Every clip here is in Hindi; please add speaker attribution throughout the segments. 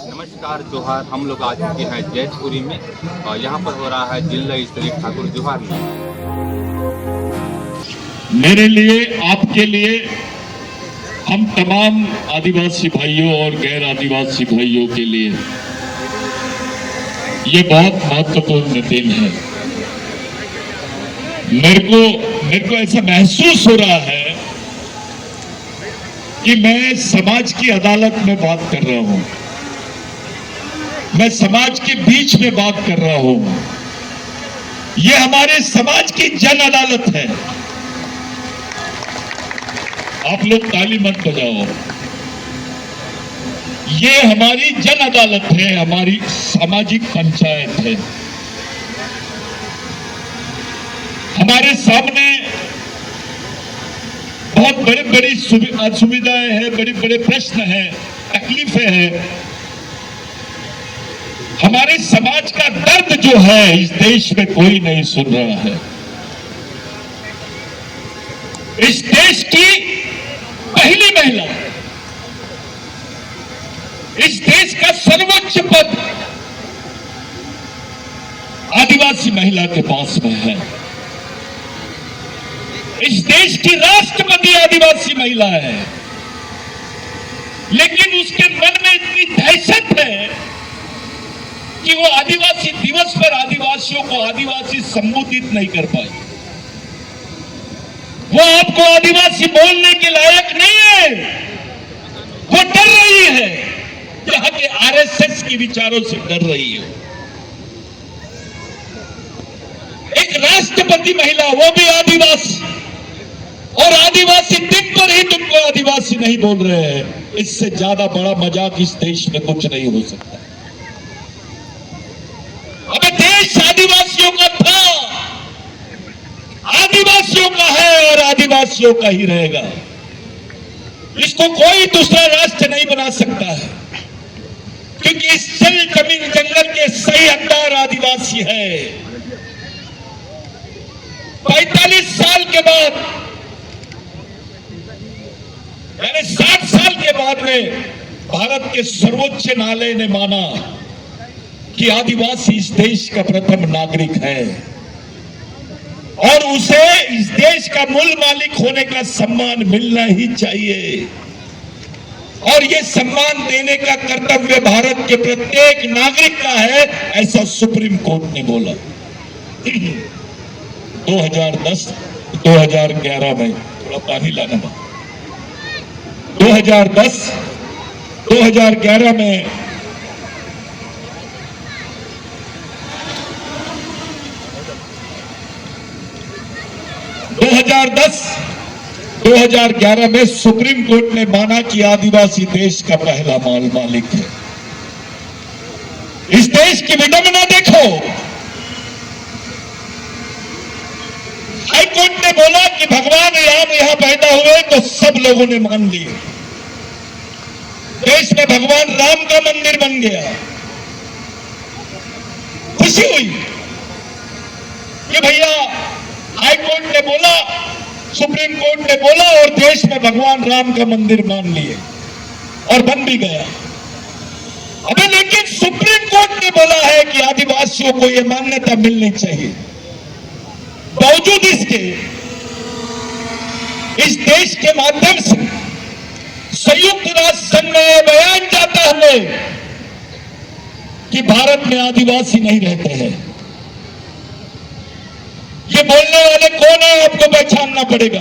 Speaker 1: नमस्कार जोहार। हम लोग आ चुके हैं जैतपुरी में और यहाँ पर हो रहा है जिला स्तरीय ठाकुर जोहार में।
Speaker 2: मेरे लिए, आपके लिए, हम तमाम आदिवासी भाइयों और गैर आदिवासी भाइयों के लिए ये बहुत महत्वपूर्ण दिन है। मेरे को ऐसा महसूस हो रहा है कि मैं समाज की अदालत में बात कर रहा हूं, मैं समाज के बीच में बात कर रहा हूं। ये हमारे समाज की जन अदालत है। आप लोग ताली मत बजाओ। ये हमारी जन अदालत है, हमारी सामाजिक पंचायत है। हमारे सामने बहुत बड़ी बड़ी असुविधाएं हैं, बड़े बड़े प्रश्न हैं, तकलीफें हैं। हमारे समाज का दर्द जो है इस देश में कोई नहीं सुन रहा है। इस देश की पहली महिला, इस देश का सर्वोच्च पद आदिवासी महिला के पास में है। इस देश की राष्ट्रपति आदिवासी महिला है, लेकिन उसके मन में इतनी दहशत है कि वो आदिवासी दिवस पर आदिवासियों को आदिवासी संबोधित नहीं कर पाई। वो आपको आदिवासी बोलने के लायक नहीं है। वो डर रही है, यहाँ के आरएसएस के विचारों से डर रही है। एक राष्ट्रपति महिला, वो भी आदिवासी, और आदिवासी दिन पर ही तुमको आदिवासी नहीं बोल रहे हैं। इससे ज्यादा बड़ा मजाक इस देश में कुछ नहीं हो सकता। अब देश आदिवासियों का था, आदिवासियों का है और आदिवासियों का ही रहेगा। इसको कोई दूसरा राष्ट्र नहीं बना सकता है, क्योंकि इस जमीन जंगल के सही हकदार आदिवासी है। 45 साल के बाद, यानी 60 साल के बाद में भारत के सर्वोच्च न्यायालय ने माना कि आदिवासी इस देश का प्रथम नागरिक है और उसे इस देश का मूल मालिक होने का सम्मान मिलना ही चाहिए। और ये सम्मान देने का कर्तव्य भारत के प्रत्येक नागरिक का है, ऐसा सुप्रीम कोर्ट ने बोला। 2011 में, थोड़ा पानी लाना, 2011 में 2011 में सुप्रीम कोर्ट ने माना कि आदिवासी देश का पहला मालिक है। इस देश की विडंबना देखो। हाई कोर्ट ने बोला कि भगवान राम यहां पैदा हुए तो सब लोगों ने मान लिए। देश में भगवान राम का मंदिर बन गया। खुशी हुई कि भैया हाई कोर्ट ने बोला, सुप्रीम कोर्ट ने बोला और देश में भगवान राम का मंदिर मान लिए और बन भी गया। अबे लेकिन सुप्रीम कोर्ट ने बोला है कि आदिवासियों को यह मान्यता मिलनी चाहिए। बावजूद इसके इस देश के माध्यम से संयुक्त राष्ट्र संघ में बयान जाता है कि भारत में आदिवासी नहीं रहते हैं। ये बोलने वाले कौन है आपको पहचानना पड़ेगा।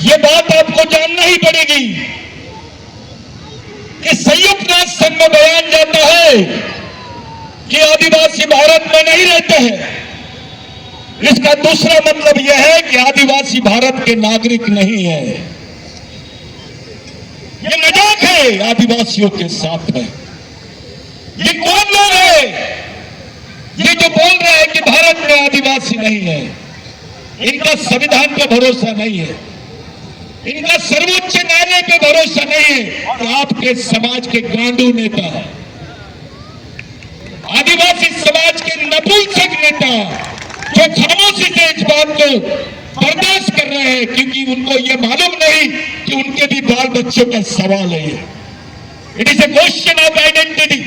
Speaker 2: ये बात आपको जानना ही पड़ेगी कि संयुक्त राष्ट्र संघ में बयान जाता है कि आदिवासी भारत में नहीं रहते हैं। इसका दूसरा मतलब यह है कि आदिवासी भारत के नागरिक नहीं है। ये मजाक है आदिवासियों के साथ में। ये कौन लोग हैं ये जो बोल रहे हैं कि भारत में आदिवासी नहीं है? इनका संविधान पर भरोसा नहीं है, इनका सर्वोच्च न्यायालय पे भरोसा नहीं है। और आपके समाज के गांडू नेता, आदिवासी समाज के नपुंसक नेता जो खामोशी से इस बात को बर्दाश्त कर रहे हैं, क्योंकि उनको ये मालूम नहीं कि उनके भी बाल बच्चों का सवाल है ये। It is a question of identity,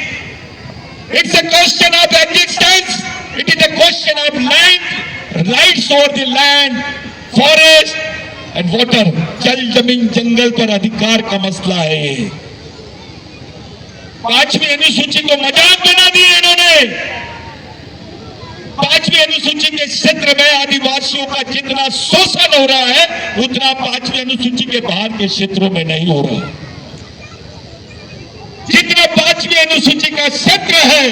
Speaker 2: it's a question of existence, it is a question of land, rights over the land, forest and water. जल जमीन जंगल पर अधिकार का मसला है ये। 5वीं अनुसूची को मजाक बना दिया इन्होंने। 5वीं अनुसूची के क्षेत्र में आदिवासियों का जितना शोषण हो रहा है उतना 5वीं अनुसूची के बाहर के क्षेत्रों में नहीं हो रहा। जितना 5वीं अनुसूची का क्षेत्र है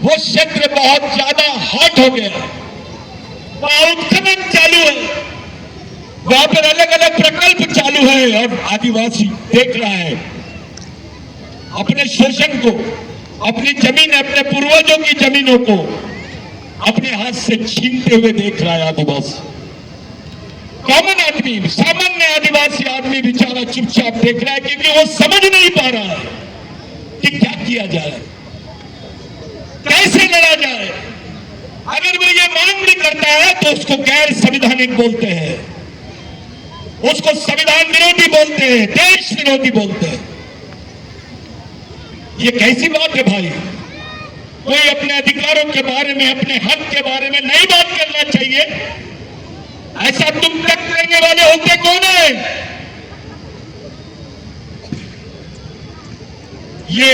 Speaker 2: वो क्षेत्र बहुत ज्यादा हॉट हो गया, वहां उत्खनन चालू है, वहां पर अलग अलग प्रकल्प चालू है, और आदिवासी देख रहा है अपने शोषण को, अपनी जमीन, अपने पूर्वजों की जमीनों को अपने हाथ से छीनते हुए देख रहा है आदिवासी। कॉमन आदमी, सामान्य आदिवासी आदमी बेचारा चुपचाप देख रहा है, क्योंकि वो समझ नहीं पा रहा है कि क्या किया जाए, कैसे लड़ा जाए। अगर वो ये मांग भी करता है तो उसको गैर संवैधानिक बोलते हैं, उसको संविधान विरोधी बोलते हैं, देश विरोधी बोलते हैं। ये कैसी बात है भाई? कोई अपने अधिकारों के बारे में, अपने हक के बारे में नहीं बात करना चाहिए? ऐसा तुम तक करने वाले होते कौन है? ये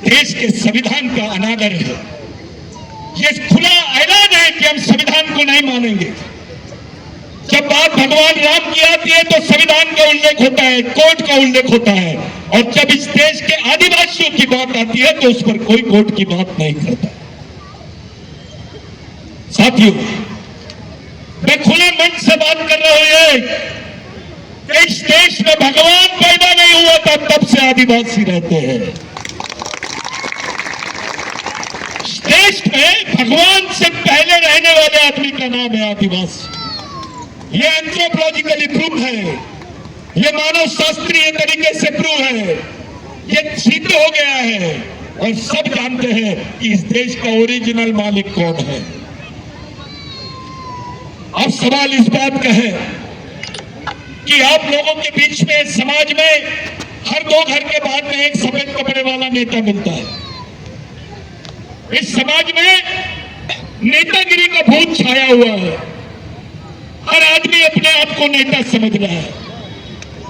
Speaker 2: देश के संविधान का अनादर है। ये खुला ऐलान है कि हम संविधान को नहीं मानेंगे। जब बात भगवान राम की आती है तो संविधान का उल्लेख होता है, कोर्ट का उल्लेख होता है, और जब इस देश के आदिवासियों की बात आती है तो उस पर कोई कोर्ट की बात नहीं करता। साथियों, मैं खुले मन से बात कर रहा हूं कि इस देश में भगवान पैदा नहीं हुआ था तब से आदिवासी रहते हैं। इस देश में भगवान से पहले रहने वाले आदमी का नाम है आदिवासी। ये एंथ्रोपोलॉजिकली प्रूव है, ये मानव शास्त्रीय तरीके से प्रूव है, ये सिद्ध हो गया है, और सब जानते हैं कि इस देश का ओरिजिनल मालिक कौन है। अब सवाल इस बात का है कि आप लोगों के बीच में, समाज में हर 2 घर के बाद में एक सफेद कपड़े वाला नेता मिलता है। इस समाज में नेतागिरी का भूत छाया हुआ है। हर आदमी अपने आप को नेता समझ रहा है।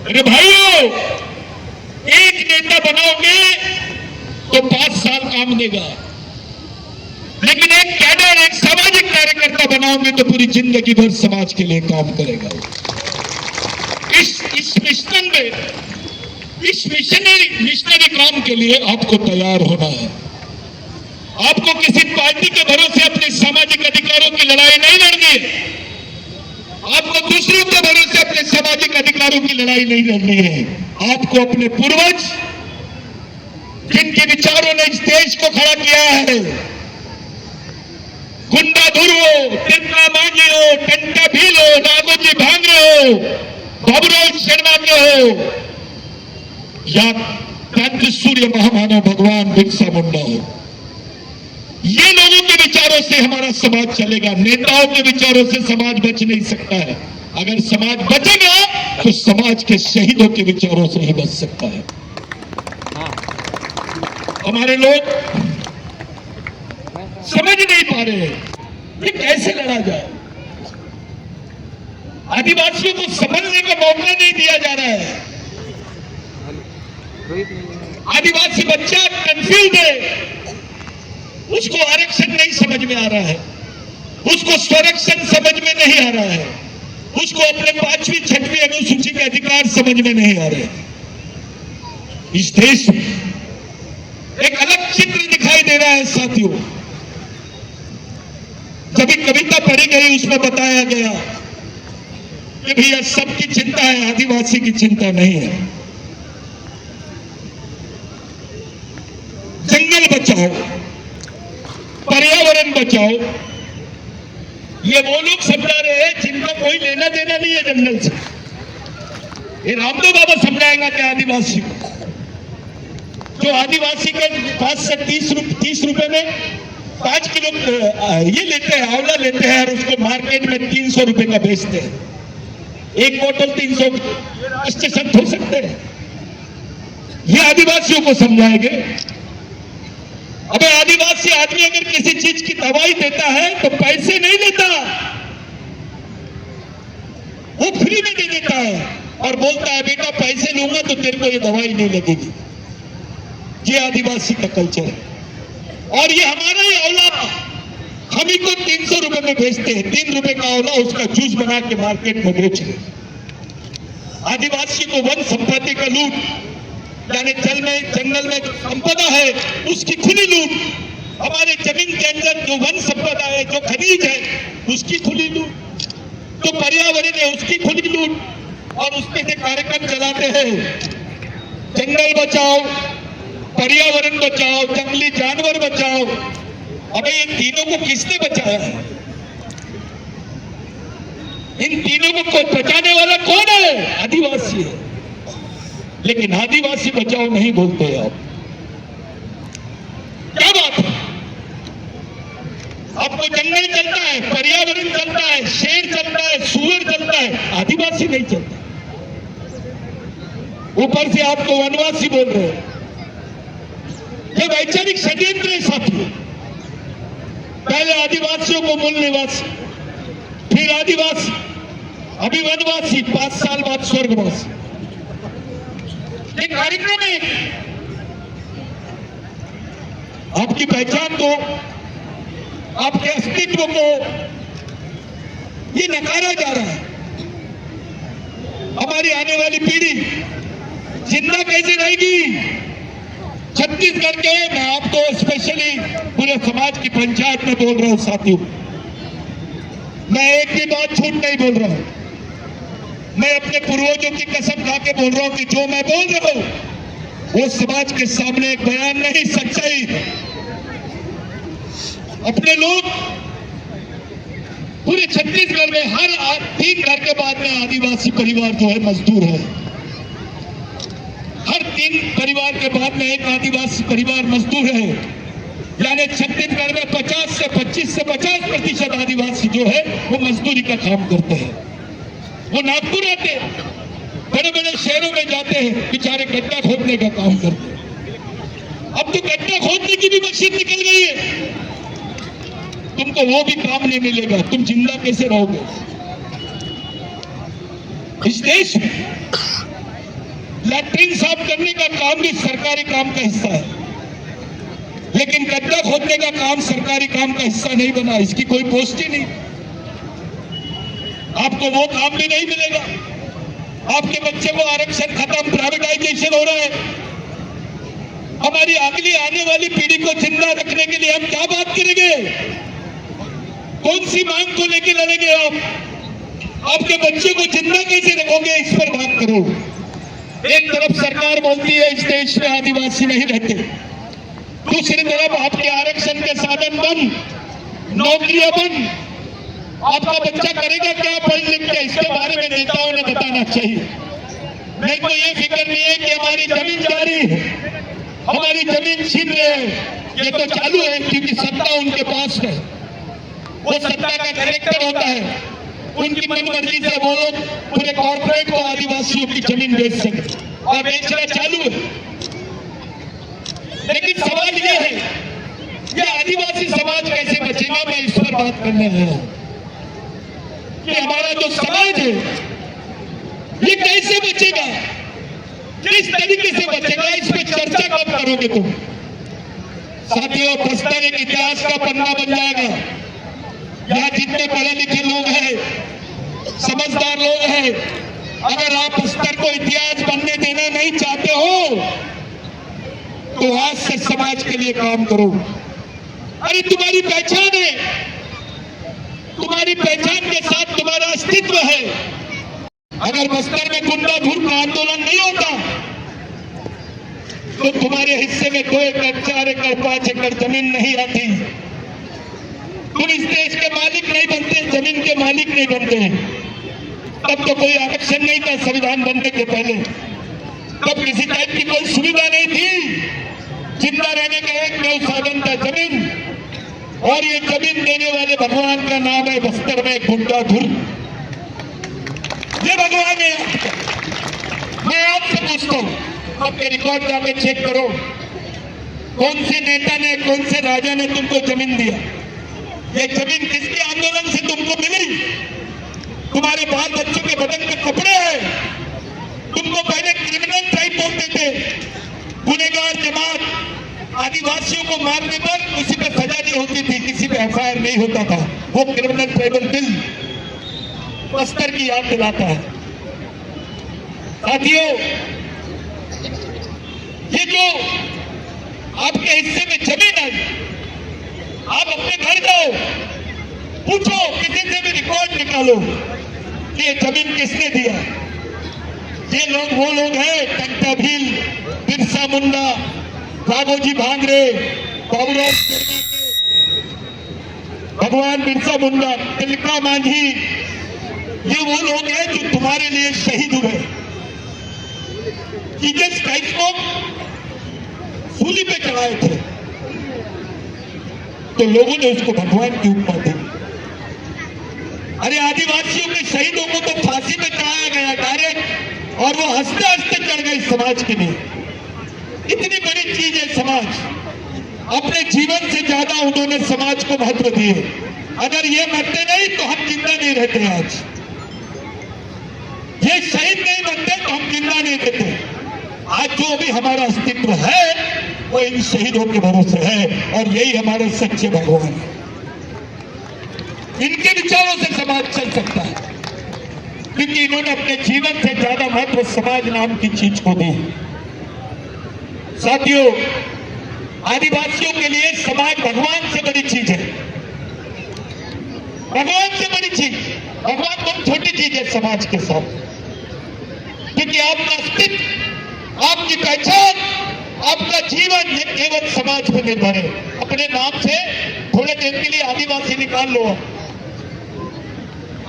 Speaker 2: अरे भाइयों, एक नेता बनाओगे तो 5 साल काम देगा, लेकिन एक कैडर, एक सामाजिक कार्यकर्ता बनाओगे तो पूरी जिंदगी भर समाज के लिए काम करेगा। इस मिशन में, इस मिशनरी काम के लिए आपको तैयार होना है। आपको किसी पार्टी के भरोसे अपने सामाजिक अधिकारों की लड़ाई नहीं लड़नी है। आपको दूसरों के भरोसे अपने सामाजिक अधिकारों की लड़ाई नहीं लड़नी है। आपको अपने पूर्वज, जिनके विचारों ने इस देश को खड़ा किया है, गुंडा धुर हो, तिरका मांझी हो, टंटा भील हो, नागोजी भांगे हो, बाबूराव शर्मा के हो, या क्रांति सूर्य महामानव भगवान बिरसा मुंडा हो, ये लोगों के विचारों से हमारा समाज चलेगा। नेताओं के विचारों से समाज बच नहीं सकता है। अगर समाज बचेगा तो समाज के शहीदों के विचारों से ही बच सकता है। हमारे लोग समझ नहीं पा रहे हैं कि कैसे लड़ा जाए। आदिवासियों को समझने का मौका नहीं दिया जा रहा है। आदिवासी बच्चा कंफ्यूज है, उसको आरक्षण नहीं समझ में आ रहा है, उसको स्वरक्षण समझ में नहीं आ रहा है, उसको अपने 5वीं 6वीं अनुसूची के अधिकार समझ में नहीं आ रहे। इस देश में एक अलग चित्र दिखाई दे रहा है साथियों। जब एक कविता पढ़ी गई उसमें बताया गया कि भैया सबकी चिंता है, आदिवासी की चिंता नहीं है। जंगल बचाओ, पर्यावरण बचाओ, ये वो लोग समझा रहे हैं जिनका कोई लेना देना नहीं है जंगल से। ये रामदेव बाबा समझाएगा क्या आदिवासी को? जो आदिवासी के पास से 30 रुपए में 5 किलो ये लेते हैं, आंवला लेते हैं और उसको मार्केट में 300 रुपए का बेचते हैं। एक बोतल 300 स्टेशन हो सकते हैं। ये आदिवासियों को समझाएंगे। अबे आदिवासी आदमी अगर किसी चीज की दवाई देता है तो पैसे नहीं लेता, वो फ्री में दे देता है और बोलता है बेटा पैसे लूंगा तो तेरे को ये दवाई नहीं लगेगी। ये आदिवासी का कल्चर है। और ये हमारा ही औला हम ही को 300 रुपए में बेचते हैं। 3 रुपए का औला उसका जूस बना के मार्केट में बेच रहे। आदिवासी को वन संपत्ति का लूट, यानी जंगल में जो संपदा है उसकी खुली लूट, हमारे जमीन के अंदर जो वन संपदा है, जो खनिज है, उसकी खुली लूट, जो पर्यावरण है उसकी खुली लूट, और उसमें से कार्यक्रम चलाते हैं जंगल बचाओ, पर्यावरण बचाओ, जंगली जानवर बचाओ। अबे इन तीनों को किसने बचाया है? इन तीनों को बचाने वाला कौन है? आदिवासी है। लेकिन आदिवासी बचाओ नहीं बोलते आप। क्या बात है? आपको जंगल चलता है, पर्यावरण चलता है, शेर चलता है, सूअर चलता है, आदिवासी नहीं चलता। ऊपर से आपको वनवासी बोल रहे हो। ये वैचारिक षड्यंत्र है साथियों। पहले आदिवासियों को मूल निवासी, फिर आदिवासी, अभी वनवासी, 5 साल बाद स्वर्गवासी। ये कार्यक्रम है। आपकी पहचान को, आपके अस्तित्व को ये नकारा जा रहा है। हमारी आने वाली पीढ़ी जिंदा कैसे रहेगी? छत्तीसगढ़ के, मैं आपको स्पेशली पूरे समाज की पंचायत में बोल रहा हूं साथियों, मैं एक भी बात झूठ नहीं बोल रहा हूं। मैं अपने पूर्वजों की कसम खा के बोल रहा हूं कि जो मैं बोल रहा हूं वो समाज के सामने एक बयान नहीं, सच्चाई। अपने लोग पूरे छत्तीसगढ़ में हर 3 घर के बाद में आदिवासी परिवार जो है मजदूर है। हर 3 परिवार के बाद में एक आदिवासी परिवार मजदूर है। यानी छत्तीसगढ़ में 25 से 50% आदिवासी जो है वो मजदूरी का काम करते हैं। वो नागपुर आते हैं, बड़े बड़े शहरों में जाते हैं, बेचारे गड्ढा खोदने का काम करते हैं। अब तो गड्ढा खोदने की भी मशीन निकल गई है। तुमको वो भी काम नहीं मिलेगा, तुम जिंदा कैसे रहोगे? इस देश में लैट्रिन साफ करने का काम भी सरकारी काम का हिस्सा है, लेकिन गड्ढा खोदने का काम सरकारी काम का हिस्सा नहीं बना। इसकी कोई पोस्ट ही नहीं। आपको वो काम भी नहीं मिलेगा। आपके बच्चे को आरक्षण खत्म, प्राइवेटाइजेशन हो रहा है। हमारी अगली आने वाली पीढ़ी को जिंदा रखने के लिए हम क्या बात करेंगे? कौन सी मांग को लेकर लड़ेंगे आप? आपके बच्चे को जिंदा कैसे रखोगे? इस पर बात करो। एक तरफ सरकार बोलती है इस देश में आदिवासी नहीं रहते, दूसरी तरफ आपके आरक्षण के साधन बंद, नौकरियां बंद। आपका बच्चा करेगा क्या पढ़ लिख के? इसके बारे में नेताओं ने बताना चाहिए। नहीं तो ये फिक्र नहीं है कि हमारी जमीन जा रही है, हमारी जमीन छीन रहे हैं। ये तो चालू है क्योंकि सत्ता उनके पास है। वो सत्ता का कैरेक्टर होता है, उनकी मनमर्जी से वो लोग पूरे कॉर्पोरेट को आदिवासियों की जमीन बेच सकते और बेचना चालू है। लेकिन सवाल ये है, ये आदिवासी समाज कैसे बचेगा? मैं इस पर बात करने आया हूं कि हमारा जो समाज है ये कैसे बचेगा, किस तरीके से बचेगा, इस पर चर्चा कब करोगे तुम? साथियों, बस्तर एक इतिहास का पन्ना बन जाएगा। यहाँ जितने पढ़े लिखे लोग हैं, समझदार लोग हैं, अगर आप बस्तर को इतिहास बनने देना नहीं चाहते हो तो आज से समाज के लिए काम करो। अरे तुम्हारी पहचान है, तुम्हारी पहचान के साथ तुम्हारा अस्तित्व है। अगर बस्तर में गुंडा धूर्त का आंदोलन नहीं होता तो तुम्हारे हिस्से में 2 एकड़, 4 एकड़, 5 एकड़ जमीन नहीं आती। तुम इस देश के मालिक नहीं बनते, जमीन के मालिक नहीं बनते। तब तो कोई आरक्षण नहीं था संविधान बनने के पहले, तब किसी टाइप की कोई सुविधा नहीं थी। जिंदा रहने का एकमेव साधन था जमीन। और ये जमीन देने वाले भगवान का नाम है बस्तर में गुंडाधुर। ये भगवान है आपका। मैं आपसे पूछता हूं, आपके रिकॉर्ड जाके चेक करो, कौन से नेता ने, कौन से राजा ने तुमको जमीन दिया? ये जमीन किसके आंदोलन से तुमको मिली? तुम्हारे बाल बच्चों के बदन पे कपड़े हैं। तुमको पहले क्रिमिनल ट्राइब बोलते थे, गुनहगार जमात। आदिवासियों को मारने पर किसी पे सजा नहीं होती थी, किसी पे एफआईआर नहीं होता था। वो क्रिमिनल ट्राइबल बिल बस्तर की याद दिलाता है। साथियों, ये जो आपके हिस्से में जमीन आई, आप अपने घर जाओ, पूछो किसी से भी रिकॉर्ड निकालो कि ये जमीन किसने दिया। ये लोग वो लोग हैं, टंटा भील, बिरसा मुंडा, राघोजी भांगरे, बाबूराव, भगवान बिरसा मुंडा, तिलका मांझी, ये वो लोग हैं जो तुम्हारे लिए शहीद हुए। जीसस क्राइस्ट को सूली पे चढ़ाए थे तो लोगों ने उसको भगवान की उपमा दी। अरे आदिवासियों के शहीदों को तो फांसी पे चढ़ाया गया डायरेक्ट, और वो हंसते हंसते चढ़ गए समाज के लिए। इतनी बड़ी चीज है समाज। अपने जीवन से ज्यादा उन्होंने समाज को महत्व दिए। अगर ये मरते नहीं तो हम जिंदा नहीं रहते। आज ये शहीद नहीं बनते तो हम जिंदा नहीं रहते। आज जो भी हमारा अस्तित्व है वो इन शहीदों के भरोसे है, और यही हमारे सच्चे भगवान है। इनके विचारों से समाज चल सकता है, क्योंकि इन्होंने अपने जीवन से ज्यादा महत्व समाज नाम की चीज को दी। साथियों, आदिवासियों के लिए समाज भगवान से बड़ी चीज है। भगवान से बड़ी चीज, भगवान बहुत छोटी चीज है समाज के साथ, क्योंकि आपका अस्तित्व, आपकी पहचान, आपका जीवन ये केवल समाज पर निर्भर है। अपने नाम से थोड़े देर के लिए आदिवासी निकाल लो।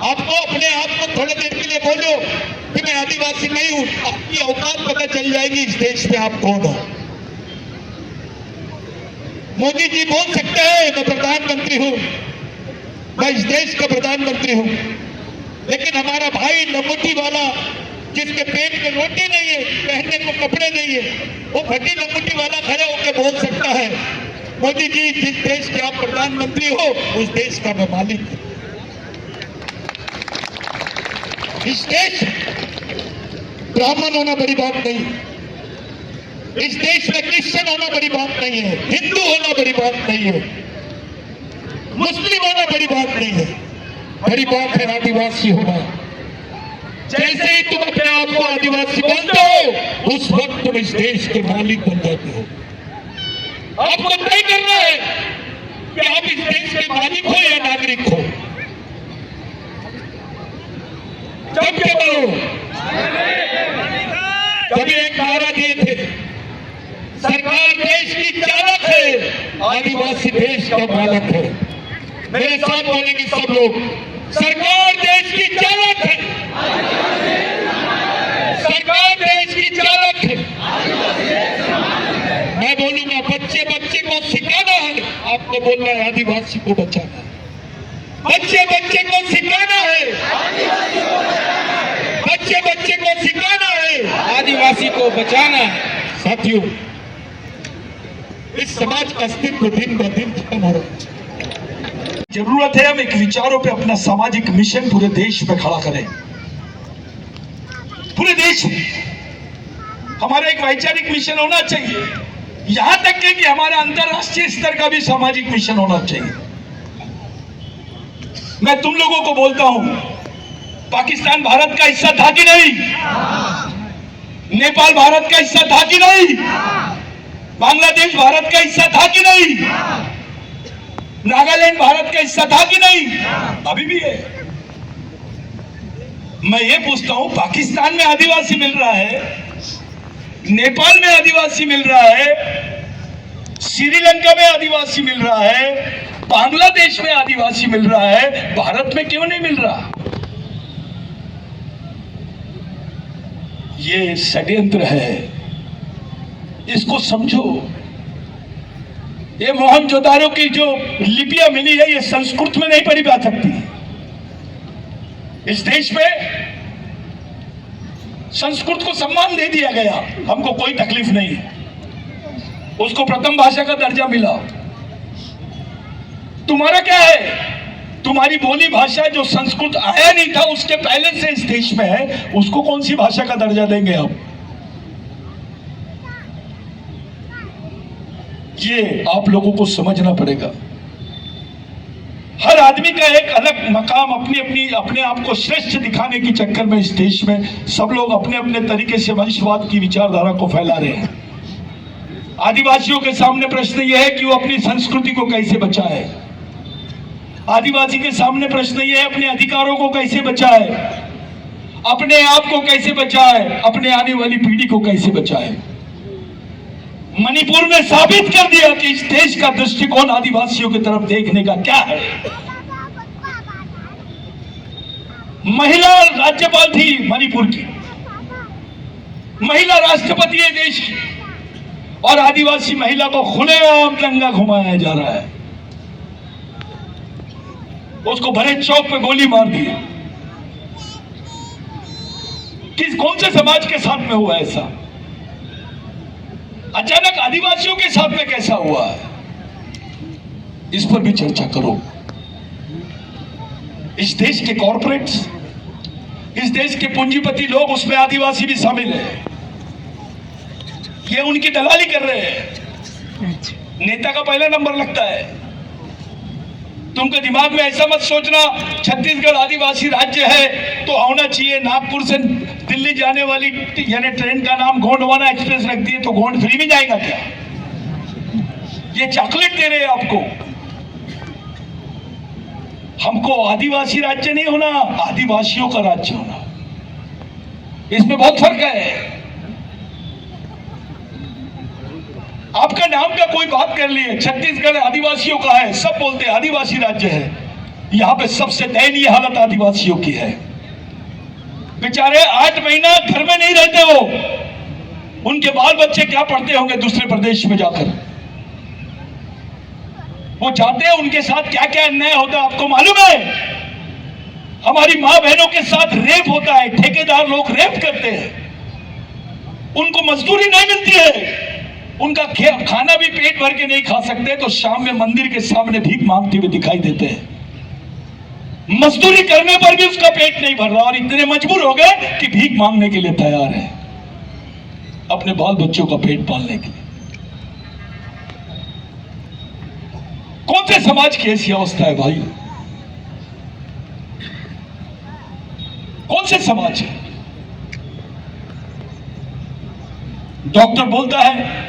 Speaker 2: आपको अपने आप को थोड़े देर के लिए बोलो कि मैं आदिवासी नहीं हूं, आपकी औकात पता चल जाएगी इस देश में आप कौन हो। मोदी जी बोल सकते हैं मैं प्रधानमंत्री हूं, मैं इस देश का प्रधानमंत्री हूं, लेकिन हमारा भाई लंगोटी वाला जिसके पेट में रोटी नहीं है, पहनने को कपड़े नहीं है, वो फटी लंगोटी वाला खड़े होकर बोल सकता है मोदी जी जिस देश के आप प्रधानमंत्री हो उस देश का मैं मालिक हूं। इस देश ब्राह्मण होना बड़ी बात नहीं, इस देश में क्रिश्चियन होना बड़ी बात नहीं है, हिंदू होना बड़ी बात नहीं है, मुस्लिम होना बड़ी बात नहीं है। बड़ी बात है आदिवासी होना। जैसे ही तुम अपने आप को आदिवासी बनते हो उस वक्त तुम इस देश के मालिक बन जाते हो। आपको तय करना है कि आप इस देश के मालिक हो या नागरिक हो। जब के बोलो, कभी एक नारा दिए थे, सरकार देश की चालक है, आदिवासी देश का मालक है। मेरे साथ बोलेंगे सब लोग, सरकार देश की चालक है, सरकार देश की चालक है। मैं बोलूंगा बच्चे बच्चे को सिखाना है, आपको बोलना है आदिवासी को बचाना। बच्चे बच्चे को सिखाना है, बच्चे बच्चे को सिखाना है,
Speaker 3: आदिवासी को बचाना है।
Speaker 2: साथियों, इस समाज का अस्तित्व दिन ब दिन खत्म हो रहा है।
Speaker 4: जरूरत है हम एक विचारों पे अपना सामाजिक मिशन पूरे देश में खड़ा करें। पूरे देश में हमारा एक वैचारिक मिशन होना चाहिए, यहां तक कि हमारा अंतरराष्ट्रीय स्तर का भी सामाजिक मिशन होना चाहिए। मैं तुम लोगों को बोलता हूं, पाकिस्तान भारत का हिस्सा था कि नहीं? नेपाल भारत का हिस्सा था कि नहीं? बांग्लादेश भारत का हिस्सा था कि नहीं? नागालैंड भारत का हिस्सा था कि नहीं? अभी भी है। मैं ये पूछता हूं, पाकिस्तान में आदिवासी मिल रहा है, नेपाल में आदिवासी मिल रहा है, श्रीलंका में आदिवासी मिल रहा है, बांग्लादेश में आदिवासी मिल रहा है, भारत में क्यों नहीं मिल रहा? ये षड्यंत्र है, इसको समझो। ये मोहनजोदारो की जो लिपियां मिली है, ये संस्कृत में नहीं पढ़ी जा सकती। इस देश में संस्कृत को सम्मान दे दिया गया, हमको कोई तकलीफ नहीं है, उसको प्रथम भाषा का दर्जा मिला। तुम्हारा क्या है? तुम्हारी बोली भाषा जो संस्कृत आया नहीं था उसके पहले से इस देश में है, उसको कौन सी भाषा का दर्जा देंगे आप? ये आप लोगों को समझना पड़ेगा। हर आदमी का एक अलग मकाम, अपने आप को श्रेष्ठ दिखाने के चक्कर में इस देश में सब लोग अपने अपने तरीके से वंशवाद की विचारधारा को फैला रहे हैं। आदिवासियों के सामने प्रश्न यह है कि वो अपनी संस्कृति को कैसे बचाए। आदिवासी के सामने प्रश्न यह है अपने अधिकारों को कैसे बचाए, अपने आप को कैसे बचाए, अपने आने वाली पीढ़ी को कैसे बचाए। मणिपुर ने साबित कर दिया कि इस देश का दृष्टिकोण आदिवासियों की तरफ देखने का क्या है। महिला राज्यपाल थी मणिपुर की, महिला राष्ट्रपति है देश की, और आदिवासी महिला को खुलेआम दंगा घुमाया जा रहा है। उसको भरे चौक पे गोली मार दी। कौन से समाज के साथ में हुआ ऐसा? अचानक आदिवासियों के साथ में कैसा हुआ है? इस पर भी चर्चा करो। इस देश के कॉर्पोरेट्स, इस देश के पूंजीपति लोग, उसमें आदिवासी भी शामिल है। ये उनकी दलाली कर रहे हैं। नेता का पहला नंबर लगता है। तुमके दिमाग में ऐसा मत सोचना छत्तीसगढ़ आदिवासी राज्य है तो होना चाहिए। नागपुर से दिल्ली जाने वाली यानी ट्रेन का नाम गोंडवाना एक्सप्रेस रख दिए तो गोंड फ्री में जाएगा क्या? ये चॉकलेट दे रहे हैं आपको। हमको आदिवासी राज्य नहीं होना, आदिवासियों का राज्य होना। इसमें बहुत फर्क है। आपका नाम का कोई बात कर लिए, छत्तीसगढ़ आदिवासियों का है, सब बोलते हैं आदिवासी राज्य है। यहां पे सबसे दयनीय हालत आदिवासियों की है। बेचारे 8 महीना घर में नहीं रहते वो। उनके बाल बच्चे क्या पढ़ते होंगे दूसरे प्रदेश में जाकर? वो जाते हैं, उनके साथ क्या क्या अन्याय होता है आपको मालूम है? हमारी मां बहनों के साथ रेप होता है, ठेकेदार लोग रेप करते हैं, उनको मजदूरी नहीं मिलती है, उनका खाना भी पेट भर के नहीं खा सकते तो शाम में मंदिर के सामने भीख मांगते हुए दिखाई देते हैं। मजदूरी करने पर भी उसका पेट नहीं भर रहा और इतने मजबूर हो गए कि भीख मांगने के लिए तैयार है अपने बाल बच्चों का पेट पालने के लिए। कौन से समाज की ऐसी अवस्था है भाई? कौन से समाज है? डॉक्टर बोलता है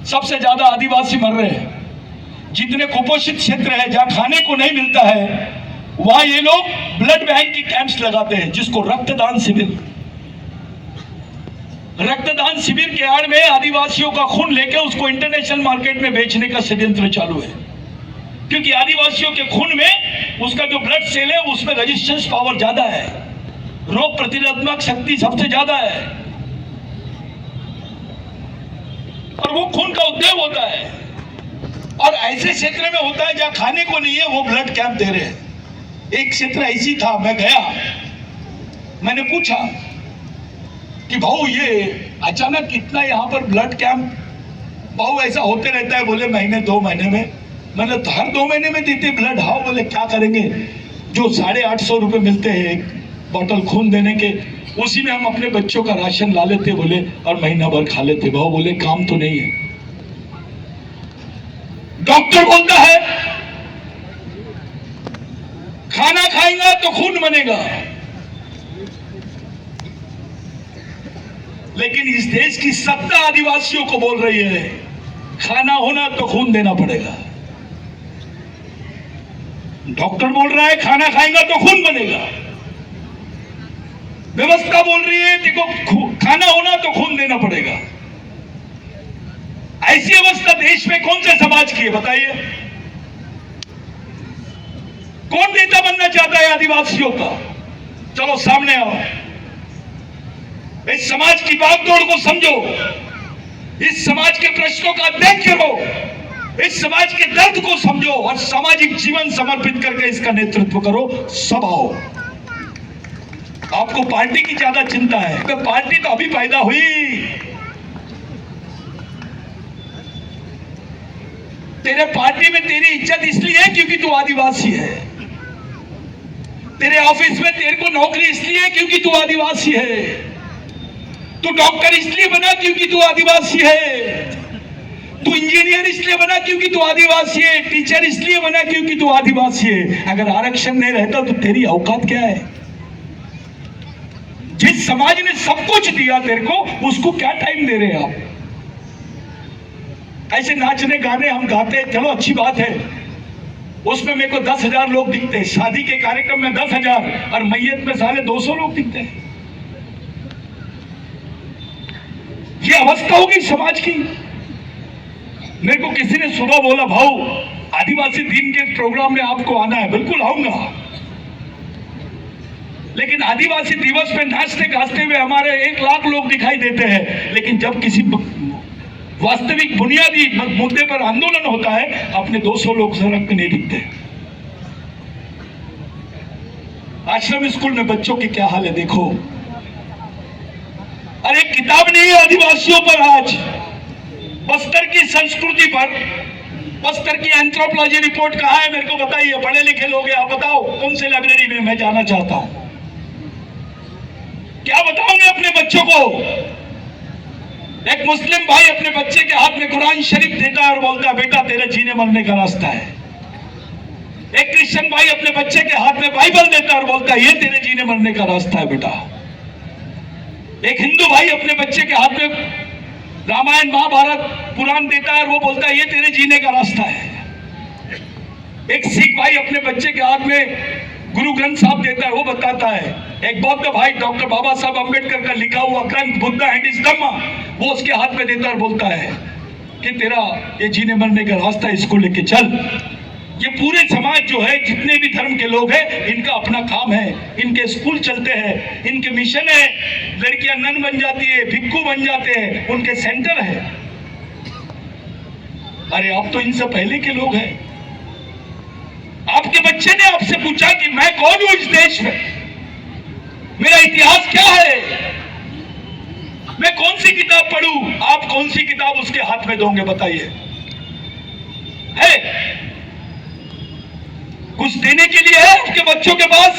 Speaker 4: सबसे ज्यादा आदिवासी मर रहे हैं। जितने कुपोषित क्षेत्र है जहां खाने को नहीं मिलता है वहां ये लोग ब्लड बैंक की कैंप्स लगाते हैं, जिसको रक्तदान शिविर। रक्तदान शिविर के आड़ में आदिवासियों का खून लेके उसको इंटरनेशनल मार्केट में बेचने का षड्यंत्र चालू है, क्योंकि आदिवासियों के खून में उसका जो ब्लड सेल है उसमें रेजिस्टेंस पावर ज्यादा है, रोग प्रतिरोधक शक्ति सबसे ज्यादा है, और वो खून का उद्योग होता है। और ऐसे क्षेत्र में होता है जहां खाने को नहीं है वो ब्लड कैंप दे रहे हैं। एक क्षेत्र ऐसी था, मैं गया, मैंने पूछा कि भाऊ ये अचानक इतना यहाँ पर ब्लड कैंप भाऊ ऐसा होते रहता है? बोले महीने 2 महीने में। मैंने तो हर 2 महीने में देते ब्लड। हाँ। बोले क्या करेंगे, जो 850 रुपए मिलते हैं एक बोतल खून देने के, उसी में हम अपने बच्चों का राशन ला लेते बोले और महीना भर खा लेते। भाऊ बोले काम तो नहीं है। डॉक्टर बोलता है खाना खाएंगा तो खून बनेगा, लेकिन इस देश की सत्ता आदिवासियों को बोल रही है खाना होना तो खून देना पड़ेगा। डॉक्टर बोल रहा है खाना खाएंगा तो खून बनेगा, व्यवस्था बोल रही है देखो खाना होना तो खून देना पड़ेगा। ऐसी अवस्था देश में कौन से समाज की है बताइए? कौन नेता बनना चाहता है आदिवासियों का? चलो सामने आओ, इस समाज की बागडोर को समझो, इस समाज के प्रश्नों का अध्ययन करो, इस समाज के दर्द को समझो और सामाजिक जीवन समर्पित करके इसका नेतृत्व करो। सब आओ। आपको पार्टी की ज्यादा चिंता है, तो पार्टी तो अभी पैदा हुई। तेरे पार्टी में तेरी इज्जत इसलिए है क्योंकि तू आदिवासी है। तेरे ऑफिस में तेरे को नौकरी इसलिए है क्योंकि तू आदिवासी है। तू डॉक्टर इसलिए बना क्योंकि तू आदिवासी है। तू इंजीनियर इसलिए बना क्योंकि तू आदिवासी है। टीचर इसलिए बना क्योंकि तू आदिवासी है। अगर आरक्षण नहीं रहता तो तेरी औकात क्या है? जिस समाज ने सब कुछ दिया तेरे को, उसको क्या टाइम दे रहे हैं आप? ऐसे नाचने गाने हम गाते हैं, चलो अच्छी बात है, उसमें मेरे को 10,000 लोग दिखते हैं। शादी के कार्यक्रम में 10,000 और मैयत में साले 200 लोग दिखते हैं। ये अवस्था होगी समाज की। मेरे को किसी ने सुबह बोला, भाऊ आदिवासी दिन के प्रोग्राम में आपको आना है। बिल्कुल आऊंगा, लेकिन आदिवासी दिवस पे नाचते गाजते हुए हमारे 1 लाख लोग दिखाई देते हैं, लेकिन जब किसी वास्तविक बुनियादी मुद्दे पर आंदोलन होता है, अपने 200 लोग सड़क पे नहीं दिखते। आश्रम स्कूल में बच्चों की क्या हाल है देखो। अरे किताब नहीं है आदिवासियों पर आज, बस्तर की संस्कृति पर। बस्तर की एंथ्रोपोलॉजी रिपोर्ट कहाँ है मेरे को बताइए। पढ़े लिखे लोग हैं, आप बताओ कौन से लाइब्रेरी में, मैं जाना चाहता हूं। क्या बताओगे अपने बच्चों को? एक मुस्लिम भाई अपने बच्चे के हाथ में कुरान शरीफ देता है और बोलता है बेटा तेरे जीने मरने का रास्ता है। एक क्रिश्चियन भाई अपने बच्चे के हाथ में बाइबल देता है और बोलता है ये तेरे जीने मरने का रास्ता है बेटा। एक हिंदू भाई अपने बच्चे के हाथ में रामायण महाभारत पुराण देता है और वो बोलता है ये तेरे जीने का रास्ता है। एक सिख भाई अपने बच्चे के हाथ में गुरु ग्रंथ साहब देता है, वो बताता है। एक बौद्ध भाई डॉक्टर बाबा साहब अम्बेडकर का लिखा हुआ ग्रंथ बुद्धा एंड हिज धम्मा, वो उसके हाथ में देता है और बोलता है कि तेरा ये जीने मरने का रास्ता है, इसको लेके चल। ये पूरे समाज जो है, जितने भी धर्म के लोग हैं, इनका अपना काम है। इनके स्कूल चलते हैं, इनके मिशन है। लड़कियां नन बन जाती है, भिक्खू बन जाते हैं, उनके सेंटर है। अरे आप तो इनसे पहले के लोग हैं। आपके बच्चे ने आपसे पूछा कि मैं कौन हूं इस देश में, मेरा इतिहास क्या है, मैं कौन सी किताब पढ़ूं? आप कौन सी किताब उसके हाथ में दोगे बताइए? है कुछ देने के लिए है आपके बच्चों के पास?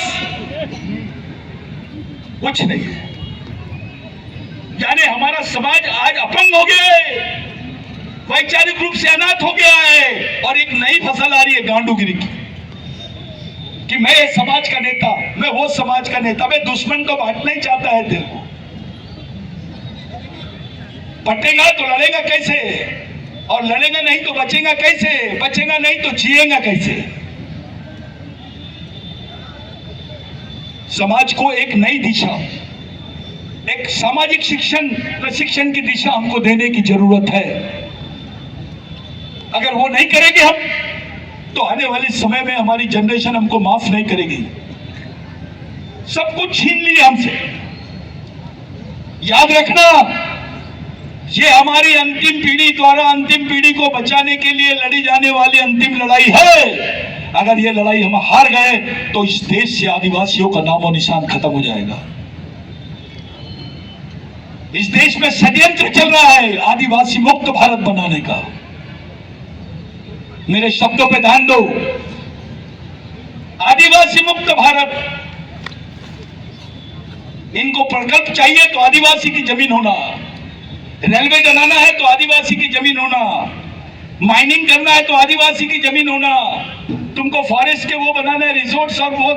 Speaker 4: कुछ नहीं है। यानी हमारा समाज आज अपंग हो गया है, वैचारिक रूप से अनाथ हो गया है। और एक नई फसल आ रही है गांडूगिरी की, कि मैं ये समाज का नेता, मैं वो समाज का नेता। मैं दुश्मन को बांटना ही चाहता है तेरे को। पटेगा तो लड़ेगा कैसे, और लड़ेगा नहीं तो बचेगा कैसे, बचेगा नहीं तो जिएगा कैसे? समाज को एक नई दिशा, एक सामाजिक प्रशिक्षण की दिशा हमको देने की जरूरत है। अगर वो नहीं करेंगे हम, तो आने वाले समय में हमारी जनरेशन हमको माफ नहीं करेगी। सब कुछ छीन लिया हमसे। याद रखना, ये हमारी अंतिम पीढ़ी द्वारा अंतिम पीढ़ी को बचाने के लिए लड़ी जाने वाली अंतिम लड़ाई है। अगर ये लड़ाई हम हार गए तो इस देश से आदिवासियों का नामो निशान खत्म हो जाएगा। इस देश में षड्यंत्र चल रहा है आदिवासी मुक्त भारत बनाने का। मेरे शब्दों पे ध्यान दो, आदिवासी मुक्त भारत। इनको प्रकल्प चाहिए तो आदिवासी की जमीन होना, रेलवे बनाना है तो आदिवासी की जमीन होना, माइनिंग करना है तो आदिवासी की जमीन होना, तुमको फॉरेस्ट के वो बनाना है, रिजोर्ट्स और वो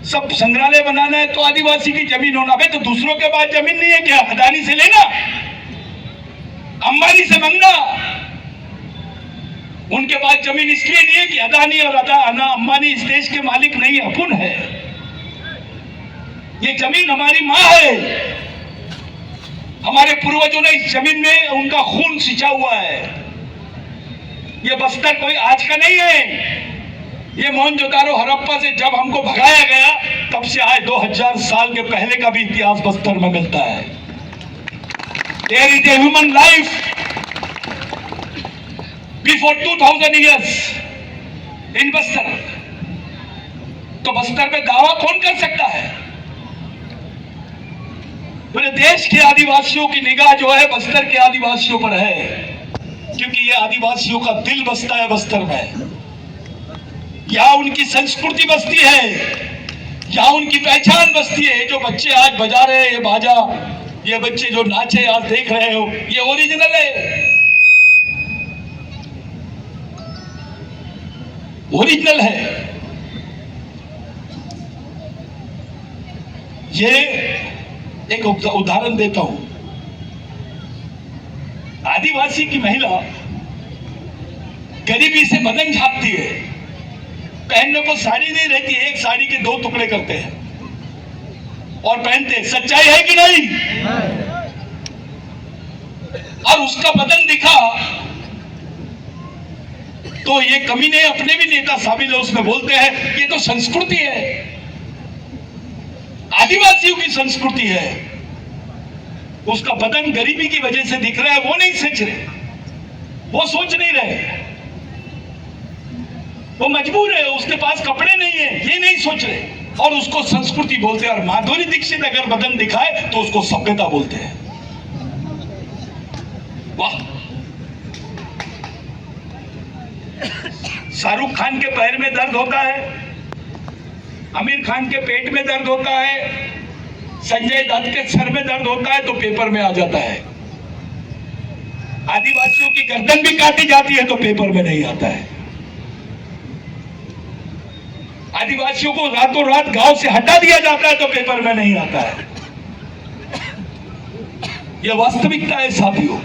Speaker 4: सब संग्रहालय बनाना है तो आदिवासी की जमीन होना। भाई तो दूसरों के पास जमीन नहीं है क्या? अदानी से लेना, अंबानी से मांगना। उनके पास जमीन इसलिए नहीं है कि अदानी और अंबानी इस देश के मालिक नहीं, अपन है। ये जमीन हमारी माँ है। हमारे पूर्वजों ने इस जमीन में उनका खून सिंचा हुआ है। ये बस्तर कोई आज का नहीं है। ये मोहनजोदारो हड़प्पा से जब हमको भगाया गया तब से आज 2000 साल के पहले का भी इतिहास बस्तर में मिलता है। There is a human life. Before 2000 years in Bastar. तो बस्तर में दावा कौन कर सकता है? पूरे देश के आदिवासियों की निगाह जो है बस्तर के आदिवासियों पर है, क्योंकि ये आदिवासियों का दिल बसता है बस्तर में। यहाँ उनकी संस्कृति बसती है, यहाँ उनकी पहचान बसती है। जो बच्चे आज बजा रहे हैं ये बाजा, ये बच्चे जो नाचे आज देख रहे हो, ये ओरिजिनल है, ओरिजिनल है। ये एक उदाहरण देता हूं। आदिवासी की महिला गरीबी से बदन झाँकती है, पहनने को साड़ी नहीं रहती, एक साड़ी के 2 टुकड़े करते हैं और पहनते हैं। सच्चाई है कि नहीं? और उसका बदन दिखा तो ये कमीने अपने भी नेता शामिल है उसमें, बोलते हैं ये तो संस्कृति है, आदिवासियों की संस्कृति है। उसका बदन गरीबी की वजह से दिख रहा है, वो नहीं सोच रहे, वो सोच नहीं रहे, वो मजबूर है, उसके पास कपड़े नहीं है, ये नहीं सोच रहे, और उसको संस्कृति बोलते हैं। और माधुरी दीक्षित अगर बदन दिखाए तो उसको सभ्यता बोलते हैं। वाह! शाहरुख खान के पैर में दर्द होता है, आमिर खान के पेट में दर्द होता है, संजय दत्त के सर में दर्द होता है तो पेपर में आ जाता है। आदिवासियों की गर्दन भी काटी जाती है तो पेपर में नहीं आता है। आदिवासियों को रातों रात गांव से हटा दिया जाता है तो पेपर में नहीं आता है। यह वास्तविकता है साथियों।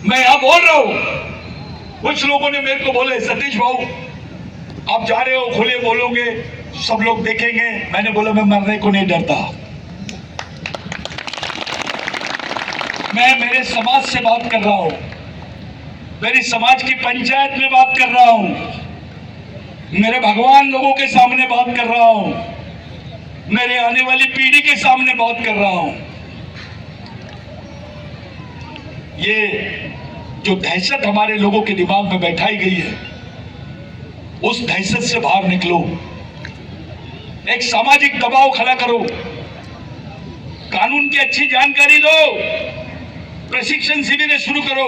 Speaker 4: मैं यहां बोल रहा हूं, कुछ लोगों ने मेरे को बोले सतीश भाऊ आप जा रहे हो, खुले बोलोगे, सब लोग देखेंगे। मैंने बोला मैं मरने को नहीं डरता, मैं मेरे समाज से बात कर रहा हूं, मेरी समाज की पंचायत में बात कर रहा हूं, मेरे भगवान लोगों के सामने बात कर रहा हूं, मेरे आने वाली पीढ़ी के सामने बात कर रहा हूं। ये जो दहशत हमारे लोगों के दिमाग में बैठाई गई है, उस दहशत से बाहर निकलो, एक सामाजिक दबाव खड़ा करो, कानून की अच्छी जानकारी दो, प्रशिक्षण शिविर शुरू करो,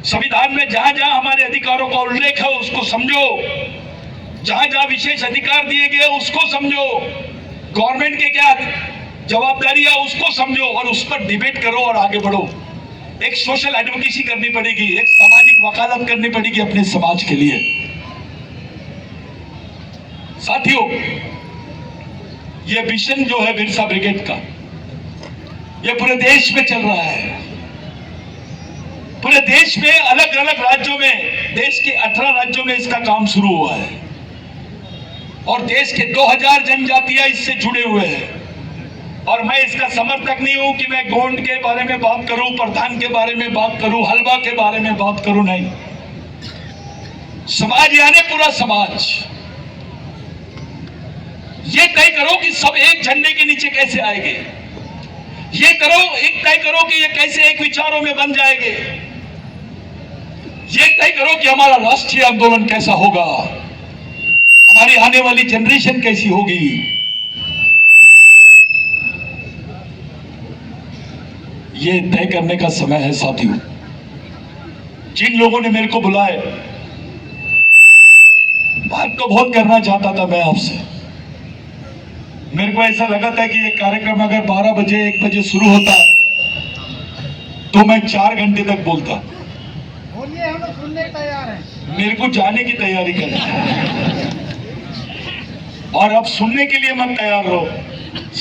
Speaker 4: संविधान में जहां जहां हमारे अधिकारों का उल्लेख है उसको समझो, जहां जहां विशेष अधिकार दिए गए उसको समझो, गवर्नमेंट के क्या जवाबदारी है उसको समझो और उस पर डिबेट करो और आगे बढ़ो। एक सोशल एडवोकेसी करनी पड़ेगी, एक सामाजिक वकालत करनी पड़ेगी अपने समाज के लिए। साथियों, यह मिशन जो है बिरसा ब्रिगेड का, यह पूरे देश में चल रहा है। पूरे देश में अलग अलग राज्यों में, देश के 18 राज्यों में इसका काम शुरू हुआ है और देश के 2000 जनजातियां इससे जुड़े हुए हैं। और मैं इसका समर्थक नहीं हूं कि मैं गोंड के बारे में बात करूं, प्रधान के बारे में बात करूं, हलवा के बारे में बात करूं, नहीं। समाज यानी पूरा समाज। ये तय करो कि सब एक झंडे के नीचे कैसे आएंगे, ये करो, एक तय करो कि ये कैसे एक विचारों में बन जाएंगे, ये तय करो कि हमारा राष्ट्रीय आंदोलन कैसा होगा, हमारी आने वाली जनरेशन कैसी होगी। ये तय करने का समय है साथियों। जिन लोगों ने मेरे को बुलाए, बात तो बहुत करना चाहता था मैं आपसे। मेरे को ऐसा लगा था कि ये कार्यक्रम अगर 12 बजे 1 बजे शुरू होता तो मैं 4 घंटे तक बोलता।
Speaker 5: बोलिए, हम लोग सुनने तैयार हैं।
Speaker 4: मेरे को जाने की तैयारी करनी है और अब सुनने के लिए मत तैयार रहो,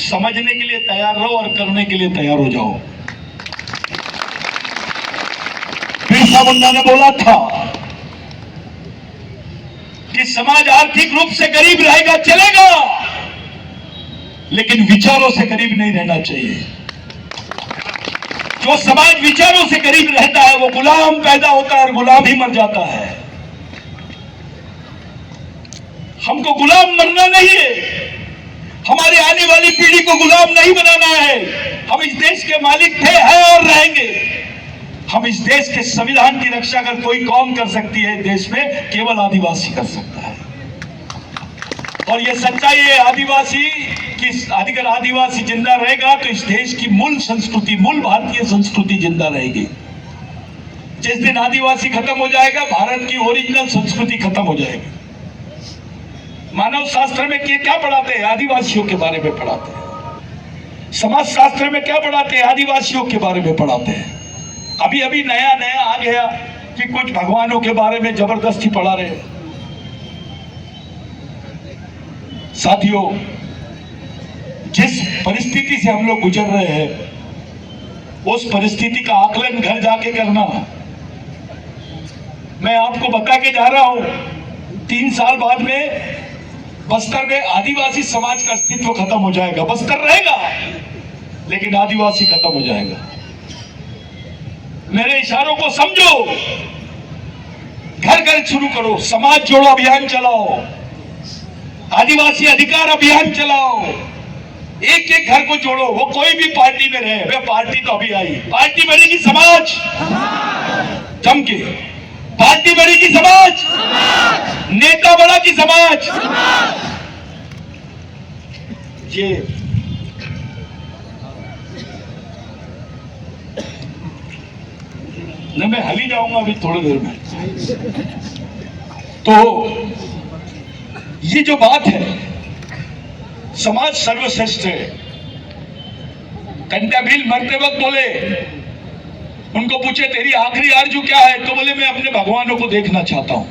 Speaker 4: समझने के लिए तैयार रहो और करने के लिए तैयार हो जाओ। बिरसा मुंडा ने बोला था कि समाज आर्थिक रूप से गरीब रहेगा, चलेगा, लेकिन विचारों से गरीब नहीं रहना चाहिए। जो समाज विचारों से गरीब रहता है वो गुलाम पैदा होता है और गुलाम ही मर जाता है। हमको गुलाम मरना नहीं है, हमारे आने वाली पीढ़ी को गुलाम नहीं बनाना है। हम इस देश के मालिक थे, हैं और रहेंगे। हम इस देश के संविधान की रक्षा अगर कोई कौम कर सकती है देश में, केवल आदिवासी कर सकता है। और ये सच्चाई है आदिवासी की, अगर आदिवासी जिंदा रहेगा तो इस देश की मूल संस्कृति, मूल भारतीय संस्कृति जिंदा रहेगी। जिस दिन आदिवासी खत्म हो जाएगा, भारत की ओरिजिनल संस्कृति खत्म हो जाएगी। मानव शास्त्र में क्या पढ़ाते हैं? आदिवासियों के बारे में पढ़ाते हैं। समाज शास्त्र में क्या पढ़ाते हैं? आदिवासियों के बारे में पढ़ाते हैं। अभी अभी नया आ गया कि कुछ भगवानों के बारे में जबरदस्ती पढ़ा रहे हैं। साथियों, जिस परिस्थिति से हम लोग गुजर रहे हैं, उस परिस्थिति का आकलन घर जाके करना। मैं आपको बता के जा रहा हूं, 3 साल बाद में बस्तर में आदिवासी समाज का अस्तित्व खत्म हो जाएगा। बस्तर रहेगा लेकिन आदिवासी खत्म हो जाएगा। मेरे इशारों को समझो, घर घर शुरू करो, समाज जोड़ो अभियान चलाओ, आदिवासी अधिकार अभियान चलाओ, एक एक घर को जोड़ो। वो कोई भी पार्टी में रहे, वे पार्टी तो अभी आई, पार्टी बनेगी समाज, जम के पार्टी बनेगी समाज, नेता बड़ा की समाज। ये न, मैं हली जाऊंगा अभी थोड़ी देर में। तो ये जो बात है, समाज सर्वश्रेष्ठ है। कंटा भील मरते वक्त बोले, उनको पूछे तेरी आखिरी आरजू क्या है, तो बोले मैं अपने भगवानों को देखना चाहता हूं।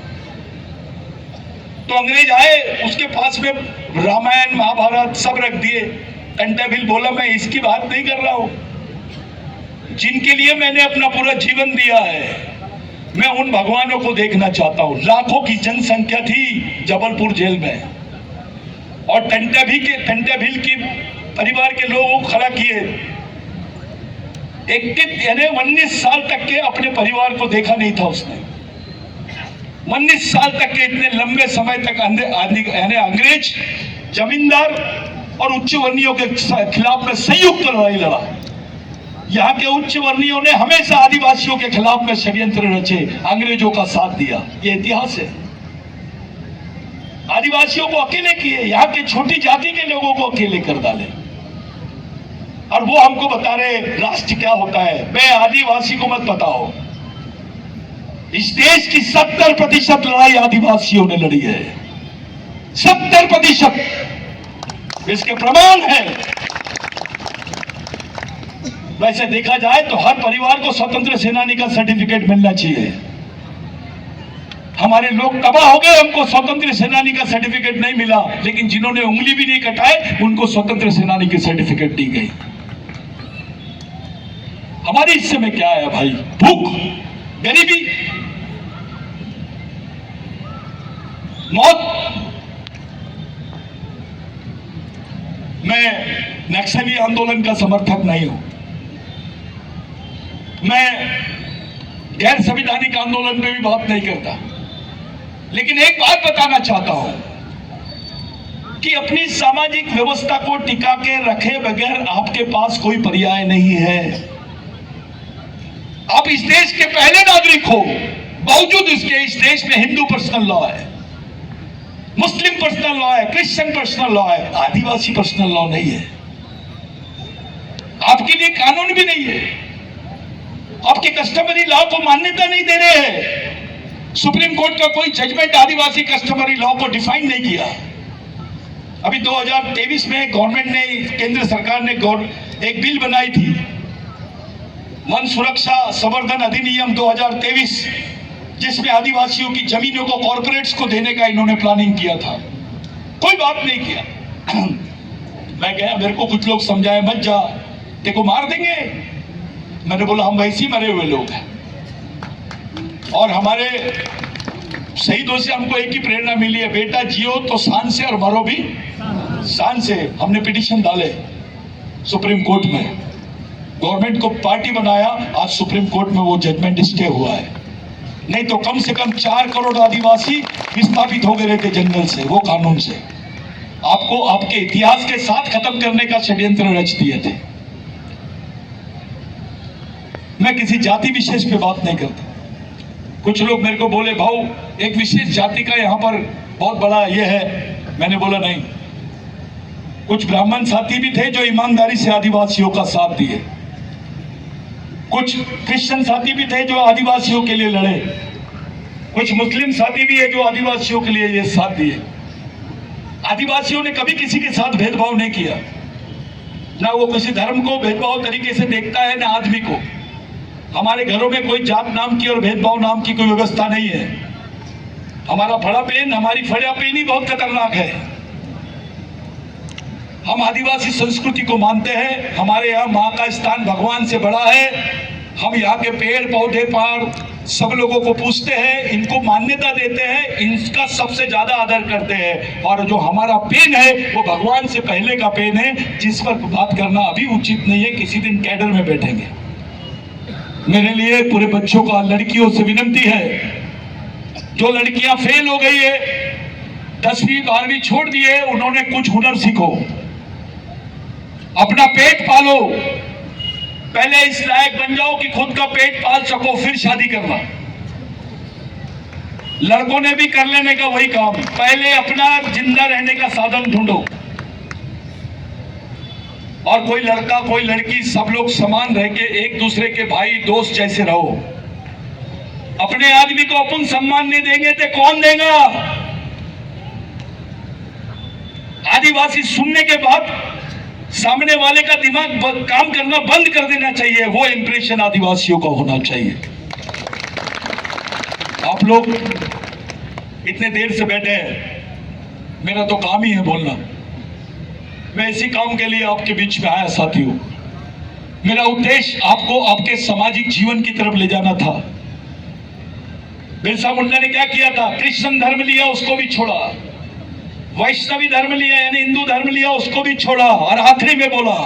Speaker 4: तो अंग्रेज आए, उसके पास में रामायण महाभारत सब रख दिए। कंटा भील बोला मैं इसकी बात नहीं कर रहा हूं, जिनके लिए मैंने अपना पूरा जीवन दिया है, मैं उन भगवानों को देखना चाहता हूं। लाखों की जनसंख्या थी जबलपुर जेल में, और कंटा भील की परिवार के लोगों को खड़ा किए। 19 साल तक के अपने परिवार को देखा नहीं था उसने। 19 साल तक के इतने लंबे समय तक अंग्रेज जमींदार और उच्च वर्णियों के खिलाफ में संयुक्त लड़ाई लड़ा। यहाँ के उच्च वर्णियों ने हमेशा आदिवासियों के खिलाफ में षड्यंत्र रचे, अंग्रेजों का साथ दिया। ये इतिहास है। आदिवासियों को अकेले किए, यहाँ के छोटी जाति के लोगों को अकेले कर डाले, और वो हमको बता रहे राष्ट्र क्या होता है। मैं आदिवासी को मत बताओ, इस देश की 70% लड़ाई आदिवासियों ने लड़ी है। 70%। इसके प्रमाण है। वैसे देखा जाए तो हर परिवार को स्वतंत्र सेनानी का सर्टिफिकेट मिलना चाहिए। हमारे लोग तबाह हो गए, हमको स्वतंत्र सेनानी का सर्टिफिकेट नहीं मिला, लेकिन जिन्होंने उंगली भी नहीं कटाए उनको स्वतंत्र सेनानी की सर्टिफिकेट दी गई। हमारे हिस्से में क्या है भाई? भूख, गरीबी, मौत। मैं नक्सली आंदोलन का समर्थक नहीं हूं, मैं गैर संवैधानिक आंदोलन पे भी बात नहीं करता, लेकिन एक बात बताना चाहता हूं कि अपनी सामाजिक व्यवस्था को टिका के रखे बगैर आपके पास कोई पर्याय नहीं है। आप इस देश के पहले नागरिक हो, बावजूद इसके इस देश में हिंदू पर्सनल लॉ है, मुस्लिम पर्सनल लॉ है, क्रिश्चियन पर्सनल लॉ है, आदिवासी पर्सनल लॉ नहीं है। आपके लिए कानून भी नहीं है, आपके कस्टमरी लॉ को मान्यता नहीं दे रहे हैं। सुप्रीम कोर्ट का कोई जजमेंट आदिवासी कस्टमरी लॉ को डिफाइन नहीं किया। अभी 2023 में गवर्नमेंट ने, केंद्र सरकार ने एक बिल बनाई थी, वन सुरक्षा संवर्धन अधिनियम 2023, जिसमें आदिवासियों की जमीनों को कॉर्पोरेट्स को देने का इन्होंने प्लानिंग किया था। कोई बात नहीं किया। मैं गया, मेरे को कुछ लोग समझाए मत जा, देखो मार देंगे। मैंने बोला हम वैसे ही मरे हुए लोग हैं, और हमारे शहीदों से हमको एक ही प्रेरणा मिली है, बेटा जियो तो शान से और मरो भी शान से। हमने पिटीशन डाले सुप्रीम कोर्ट में, गवर्नमेंट को पार्टी बनाया, आज सुप्रीम कोर्ट में वो जजमेंट स्टे हुआ है। नहीं तो कम से कम 4 करोड़ आदिवासी विस्थापित हो गए रहते जंगल से, वो कानून से। आपको आपके इतिहास के साथ खत्म करने का षड्यंत्र रच दिए थे। मैं किसी जाति विशेष पे बात नहीं करता। कुछ लोग मेरे को बोले भाऊ एक विशेष जाति का यहाँ पर बहुत बड़ा ये है, मैंने बोला नहीं। कुछ ब्राह्मण साथी भी थे जो ईमानदारी से आदिवासियों का साथ दिए, कुछ क्रिश्चियन साथी भी थे जो आदिवासियों के लिए लड़े, कुछ मुस्लिम साथी भी है जो आदिवासियों के लिए ये साथ दिए। आदिवासियों ने कभी किसी के साथ भेदभाव नहीं किया, ना वो किसी धर्म को भेदभाव तरीके से देखता है, ना आदमी को। हमारे घरों में कोई जात नाम की और भेदभाव नाम की कोई व्यवस्था नहीं है। हमारा फड़ा पेन, हमारी फड़ा पेन ही बहुत खतरनाक है। हम आदिवासी संस्कृति को मानते हैं। हमारे यहाँ माँ का स्थान भगवान से बड़ा है। हम यहाँ के पेड़ पौधे पहाड़ सब लोगों को पूछते हैं, इनको मान्यता देते हैं, इनका सबसे ज्यादा आदर करते हैं। और जो हमारा पेन है वो भगवान से पहले का पेन है, जिस पर बात करना अभी उचित नहीं है। किसी दिन कैडर में बैठेंगे। मेरे लिए पूरे बच्चों का, लड़कियों से विनती है, जो लड़कियां फेल हो गई है, 10वीं 12वीं छोड़ दिए, उन्होंने कुछ हुनर सीखो, अपना पेट पालो। पहले इस लायक बन जाओ कि खुद का पेट पाल सको, फिर शादी करना। लड़कों ने भी कर लेने का वही काम, पहले अपना जिंदा रहने का साधन ढूंढो। और कोई लड़का कोई लड़की सब लोग समान रह के एक दूसरे के भाई दोस्त जैसे रहो। अपने आदमी को अपन सम्मान नहीं देंगे तो कौन देगा? आदिवासी सुनने के बाद सामने वाले का दिमाग काम करना बंद कर देना चाहिए। वो इंप्रेशन आदिवासियों का होना चाहिए। आप लोग इतने देर से बैठे हैं, मेरा तो काम ही है बोलना। मैं इसी काम के लिए आपके बीच में आया साथियों। मेरा उद्देश्य आपको आपके सामाजिक जीवन की तरफ ले जाना था। बिरसा मुंडा ने क्या किया था? क्रिश्चियन धर्म लिया, उसको भी छोड़ा। वैष्णवी धर्म लिया यानी हिंदू धर्म लिया, उसको भी छोड़ा। और आखिरी में बोला,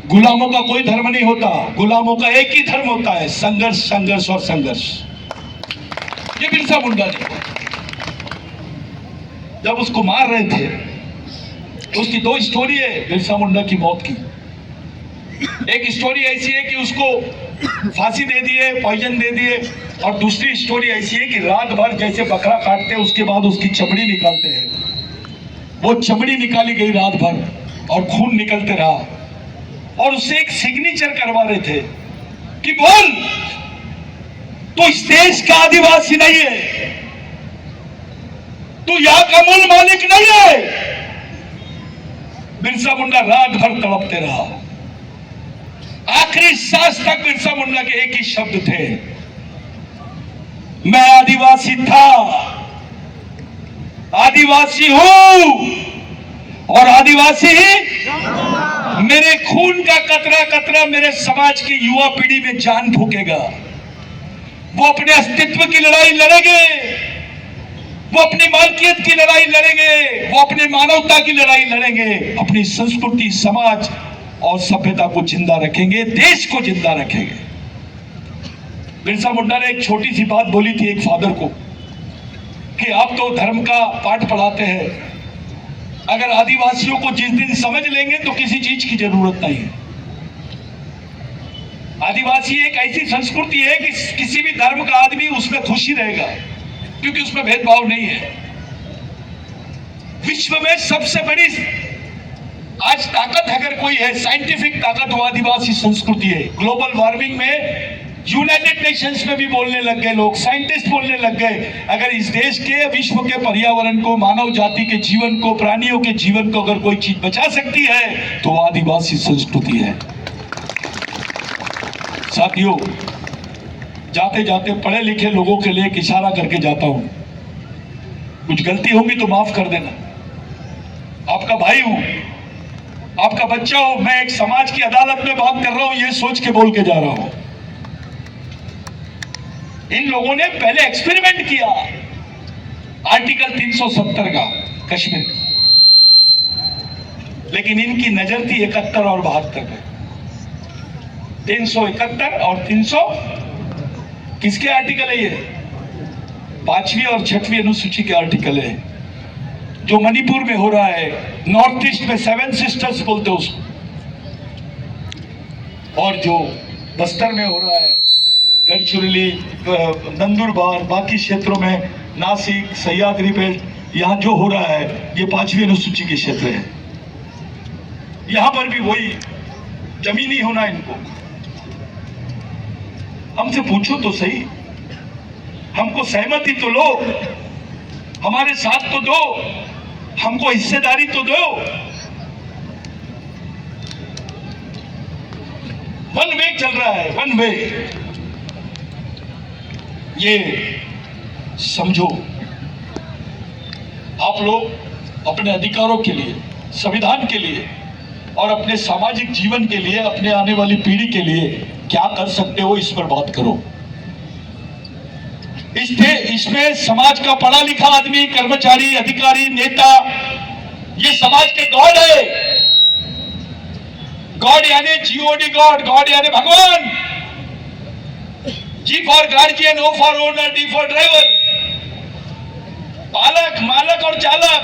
Speaker 4: गुलामों का कोई धर्म नहीं होता, गुलामों का एक ही धर्म होता है, संघर्ष संघर्ष और संघर्ष। ये बिरसा मुंडा ने जब उसको मार रहे थे, उसकी 2 स्टोरी है बिरसा मुंडा की मौत की। एक स्टोरी ऐसी है कि उसको फांसी दे दिए, पॉइजन दे दिए, और दूसरी स्टोरी ऐसी है कि रात भर जैसे बकरा काटते हैं उसके बाद उसकी चमड़ी निकालते हैं, वो चमड़ी निकाली गई रात भर और खून निकलते रहा। और उससे एक सिग्नेचर करवा रहे थे कि बोल तो इस देश का आदिवासी नहीं है, तू यहां का मूल मालिक नहीं है। बिरसा मुंडा रात भर तड़पते रहा। आखिरी सांस तक बिरसा मुंडा के एक ही शब्द थे, मैं आदिवासी था, आदिवासी हूं और आदिवासी ही मेरे खून का कतरा कतरा मेरे समाज की युवा पीढ़ी में जान फूकेगा। वो अपने अस्तित्व की लड़ाई लड़ेंगे, वो अपनी मालकियत की लड़ाई लड़ेंगे, वो अपनी मानवता की लड़ाई लड़ेंगे, अपनी संस्कृति समाज और सभ्यता को जिंदा रखेंगे, देश को जिंदा रखेंगे। बिरसा मुंडा ने एक छोटी सी बात बोली थी एक फादर को कि आप तो धर्म का पाठ पढ़ाते हैं, अगर आदिवासियों को जिस दिन समझ लेंगे तो किसी चीज की जरूरत नहीं है। आदिवासी एक ऐसी संस्कृति है कि किसी भी धर्म का आदमी उसमें खुशी रहेगा, क्योंकि उसमें भेदभाव नहीं है। विश्व में सबसे बड़ी आज ताकत अगर कोई है, साइंटिफिक ताकत, वो आदिवासी संस्कृति है। ग्लोबल वार्मिंग में यूनाइटेड नेशंस में भी बोलने लग गए लोग, साइंटिस्ट बोलने लग गए, अगर इस देश के विश्व के पर्यावरण को, मानव जाति के जीवन को, प्राणियों के जीवन को अगर कोई चीज बचा सकती है तो वो आदिवासी संस्कृति है। साथियों, जाते जाते पढ़े लिखे लोगों के लिए एक इशारा करके जाता हूं, कुछ गलती होगी तो माफ कर देना। आपका भाई हूं, आपका बच्चा हूं, मैं एक समाज की अदालत में बात कर रहा हूं, ये सोच के बोल के जा रहा हूं। इन लोगों ने पहले एक्सपेरिमेंट किया आर्टिकल 370 का कश्मीर का, लेकिन इनकी नजर थी 71 और 72 पे। 371 और 300 किसके आर्टिकल है? ये 5वीं और 6वीं अनुसूची के आर्टिकल है। जो मणिपुर में हो रहा है, नॉर्थ ईस्ट में 7 सिस्टर्स बोलते हैं उसको, और जो बस्तर में हो रहा है, गढ़चिरौली, नंदुरबार, बाकी क्षेत्रों में, नासिक, सह्याद्री पे यहाँ जो हो रहा है ये 5वीं अनुसूची के क्षेत्र है। यहाँ पर भी वही जमीनी होना इनको। हमसे पूछो तो सही, हमको सहमति तो लो, हमारे साथ तो दो, हमको हिस्सेदारी तो दो। वन वे चल रहा है, वन वे। ये समझो, आप लोग अपने अधिकारों के लिए, संविधान के लिए और अपने सामाजिक जीवन के लिए, अपने आने वाली पीढ़ी के लिए क्या कर सकते हो, इस पर बात करो। इसमें समाज का पढ़ा लिखा आदमी, कर्मचारी, अधिकारी, नेता, ये समाज के गॉड है। गॉड यानी GOD गॉड, गॉड यानी भगवान। G for guardian, O for owner, D for driver. पालक, मालक और चालक।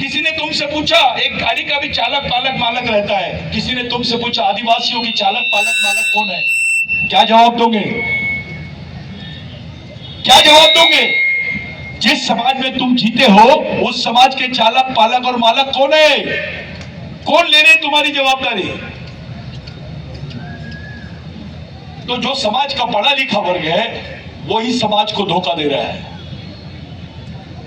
Speaker 4: किसी ने तुमसे पूछा, एक गाड़ी का भी चालक, पालक, मालक रहता है। किसी ने तुमसे पूछा आदिवासियों की चालक, पालक, मालक कौन है, क्या जवाब दोगे? क्या जवाब दोगे? जिस समाज में तुम जीते हो उस समाज के चालक, पालक और मालक कौन है? कौन ले रहे तुम्हारी जवाबदारी? तो जो समाज का पढ़ा लिखा वर्ग है वही समाज को धोखा दे रहा है।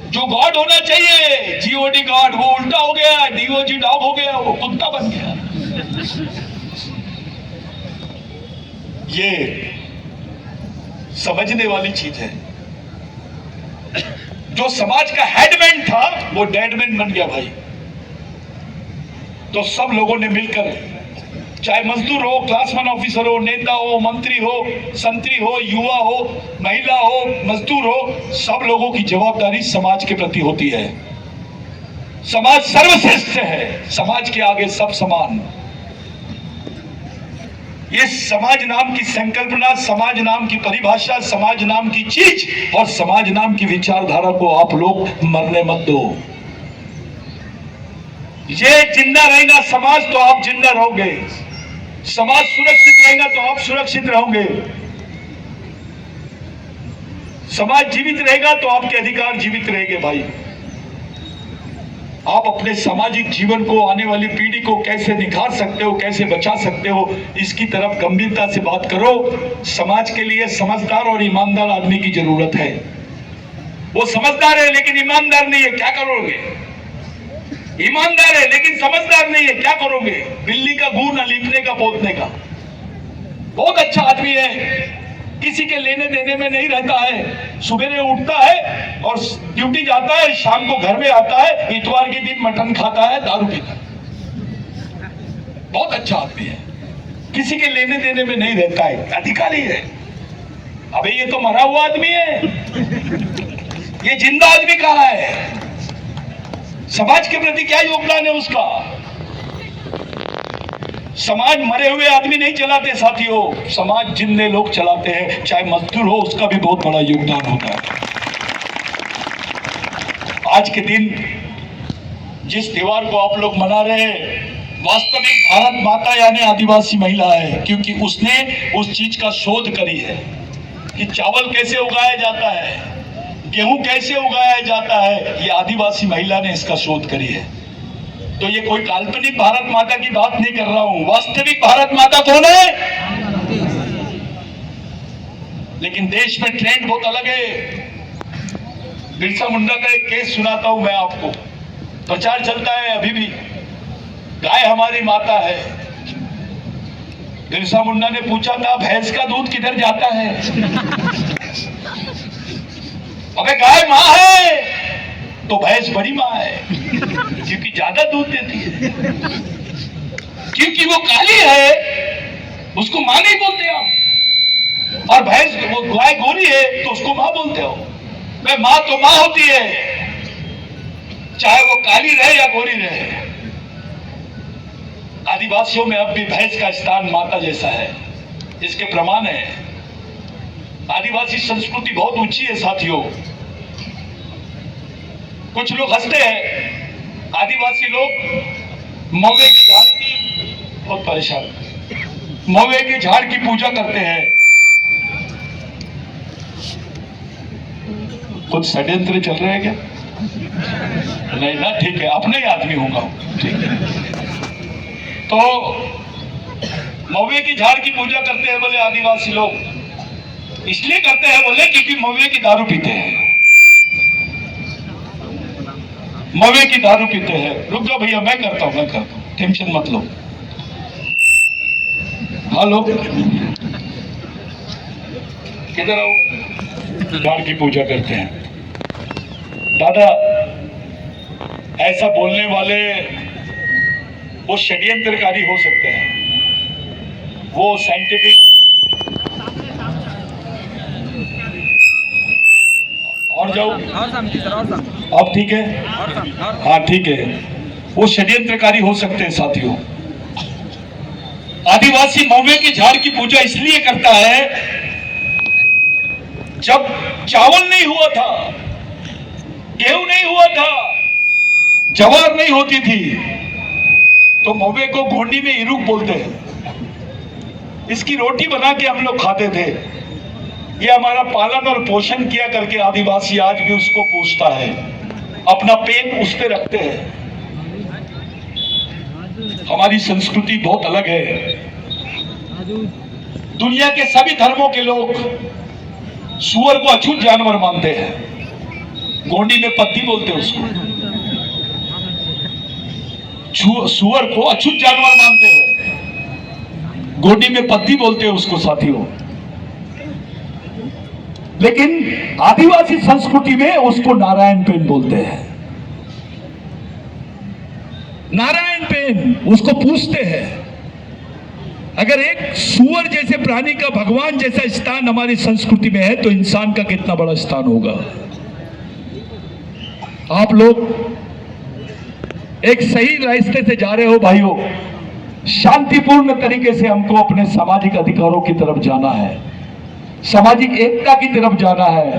Speaker 4: जो गॉड होना चाहिए, GOD गॉड, वो उल्टा हो गया, DOG डॉग हो गया, वो कुत्ता बन गया। ये समझने वाली चीज है। जो समाज का हेडमैन था वो डेडमैन बन गया भाई। तो सब लोगों ने मिलकर, चाहे मजदूर हो, क्लास 1 ऑफिसर हो, नेता हो, मंत्री हो, संतरी हो, युवा हो, महिला हो, मजदूर हो, सब लोगों की जवाबदारी समाज के प्रति होती है। समाज सर्वश्रेष्ठ है, समाज के आगे सब समान। ये समाज नाम की संकल्पना, समाज नाम की परिभाषा, समाज नाम की चीज और समाज नाम की विचारधारा को आप लोग मरने मत दो। ये जिंदा रहेगा समाज तो आप जिंदा रहोगे, समाज सुरक्षित रहेगा तो आप सुरक्षित रहोगे, समाज जीवित रहेगा तो आपके अधिकार जीवित रहेंगे भाई। आप अपने सामाजिक जीवन को, आने वाली पीढ़ी को कैसे निखार सकते हो, कैसे बचा सकते हो, इसकी तरफ गंभीरता से बात करो। समाज के लिए समझदार और ईमानदार आदमी की जरूरत है। वो समझदार है लेकिन ईमानदार नहीं है, क्या करोगे? ईमानदार है लेकिन समझदार नहीं है, क्या करोगे? बिल्ली का गू न लीपने का पोतने का। बहुत अच्छा आदमी है, किसी के लेने देने में नहीं रहता है, सुबह उठता है और ड्यूटी जाता है, शाम को घर में आता है, इतवार के दिन मटन खाता है, दारू पीता है। बहुत अच्छा आदमी है, किसी के लेने देने में नहीं रहता है, अधिकारी है। अबे ये तो मरा हुआ आदमी है, ये जिंदा आदमी कहाँ है? समाज के प्रति क्या योगदान है उसका? समाज मरे हुए आदमी नहीं चलाते साथियों, समाज जिंदे लोग चलाते हैं। चाहे मजदूर हो, उसका भी बहुत बड़ा योगदान होता है। आज के दिन जिस त्योहार को आप लोग मना रहे हैं, वास्तविक भारत माता यानी आदिवासी महिला है, क्योंकि उसने उस चीज का शोध करी है कि चावल कैसे उगाया जाता है, गेहूं कैसे उगाया जाता है, ये आदिवासी महिला ने इसका शोध करी है। तो ये कोई काल्पनिक भारत माता की बात नहीं कर रहा हूं, वास्तविक भारत माता कौन है? लेकिन देश में ट्रेंड बहुत अलग है। बिरसा मुंडा का एक केस सुनाता हूं मैं आपको, प्रचार चलता है अभी भी, गाय हमारी माता है। बिरसा मुंडा ने पूछा था, भैंस का दूध किधर जाता है? अबे गाय माँ है तो भैंस बड़ी माँ है, क्योंकि ज्यादा दूध देती है। क्योंकि वो काली है उसको माँ नहीं बोलते आप, और भैंस, वो गाय गोरी है तो उसको माँ बोलते हो। मैं माँ तो माँ होती है, चाहे वो काली रहे या गोरी रहे। आदिवासियों में अब भी भैंस का स्थान माता जैसा है, इसके प्रमाण है। आदिवासी संस्कृति बहुत ऊंची है साथियों। कुछ लोग हंसते हैं, आदिवासी लोग मौवे की झाड़ी की बहुत परेशान, महुए के झाड़ की पूजा करते हैं। कुछ षड्यंत्र चल रहे हैं क्या? नहीं ना, ठीक है, अपने ही आदमी होगा, ठीक है। तो महुए की झाड़ की पूजा करते हैं बोले आदिवासी लोग, इसलिए करते हैं बोले क्योंकि महुए की दारू पीते हैं, महुए की दारू पीते हैं। रुक जाओ भैया, मैं करता हूं, टेंशन मत लो। हेलो, किधर आओ। झाड़ की पूजा करते हैं। दादा, ऐसा बोलने वाले वो षड्यंत्रकारी हो सकते हैं, वो साइंटिफिक और जाओ, अब ठीक है, हाँ ठीक है, वो षड्यंत्रकारी हो सकते हैं साथियों। आदिवासी महुए के झाड़ की पूजा इसलिए करता है, जब चावल नहीं हुआ था, गेहूं नहीं हुआ था, जवार नहीं होती थी, तो महुए को गोंडी में इरुक बोलते हैं। इसकी रोटी बना के हम लोग खाते थे। ये हमारा पालन और पोषण किया करके आदिवासी आज भी उसको पूछता है, अपना पेट उस पे रखते हैं। हमारी संस्कृति बहुत अलग है। दुनिया के सभी धर्मों के लोग सुअर को अछूत जानवर मानते हैं। गोंडी में पत्ती बोलते हैं उसको, सुअर को अछूत जानवर मानते हैं, गोंडी में पत्ती बोलते हैं उसको साथियों। लेकिन आदिवासी संस्कृति में उसको नारायण पेन बोलते हैं। नारायण पेन उसको पूछते हैं। अगर एक सुअर जैसे प्राणी का भगवान जैसा स्थान हमारी संस्कृति में है, तो इंसान का कितना बड़ा स्थान होगा। आप लोग एक सही रास्ते से जा रहे हो भाइयों। शांतिपूर्ण तरीके से हमको अपने सामाजिक अधिकारों की तरफ जाना है, सामाजिक एकता की तरफ जाना है।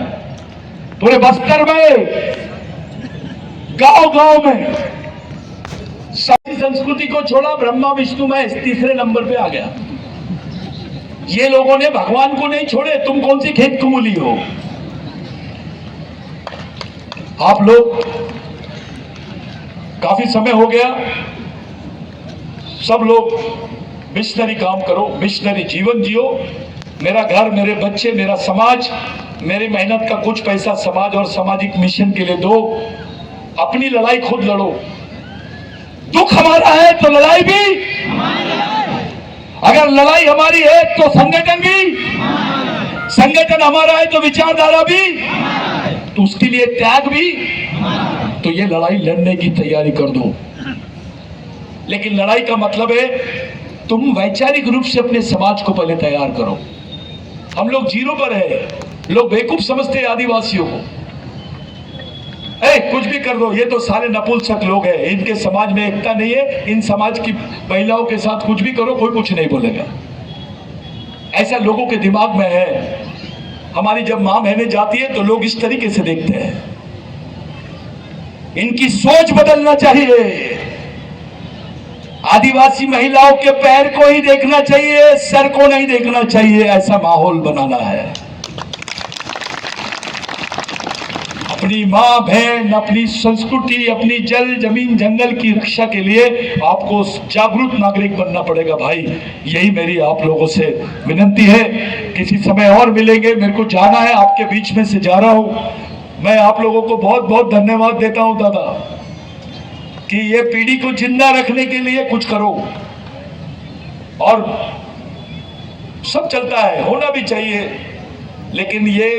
Speaker 4: पूरे बस्तर में, गांव-गांव में सारी संस्कृति को छोड़ा, ब्रह्मा विष्णु महेश तीसरे नंबर पे आ गया। ये लोगों ने भगवान को नहीं छोड़े। तुम कौन सी खेत कुमुली हो? आप लोग, काफी समय हो गया, सब लोग मिशनरी काम करो, मिशनरी जीवन जियो। मेरा घर, मेरे बच्चे, मेरा समाज, मेरी मेहनत का कुछ पैसा समाज और सामाजिक मिशन के लिए दो। अपनी लड़ाई खुद लड़ो। दुख हमारा है तो लड़ाई भी, अगर लड़ाई हमारी है तो संगठन भी, संगठन हमारा है तो विचारधारा भी, तो उसके लिए त्याग भी। तो ये लड़ाई लड़ने की तैयारी कर दो। लेकिन लड़ाई का मतलब है तुम वैचारिक रूप से अपने समाज को पहले तैयार करो। हम लोग जीरो पर है। लोग बेवकूफ समझते हैं आदिवासियों को। कुछ भी कर दो, ये तो सारे नपुंसक लोग हैं, इनके समाज में एकता नहीं है, इन समाज की महिलाओं के साथ कुछ भी करो, कोई कुछ नहीं बोलेगा। ऐसा लोगों के दिमाग में है। हमारी जब मां बहनें जाती है तो लोग इस तरीके से देखते हैं। इनकी सोच बदलना चाहिए। आदिवासी महिलाओं के पैर को ही देखना चाहिए, सर को नहीं देखना चाहिए। ऐसा माहौल बनाना है। अपनी मां बहन, अपनी संस्कृति, अपनी जल जमीन जंगल की रक्षा के लिए आपको जागरूक नागरिक बनना पड़ेगा भाई। यही मेरी आप लोगों से विनती है। किसी समय और मिलेंगे, मेरे को जाना है, आपके बीच में से जा रहा हूं। मैं आप लोगों को बहुत बहुत धन्यवाद देता हूं दादा, कि ये पीढ़ी को जिंदा रखने के लिए कुछ करो। और सब चलता है, होना भी चाहिए, लेकिन ये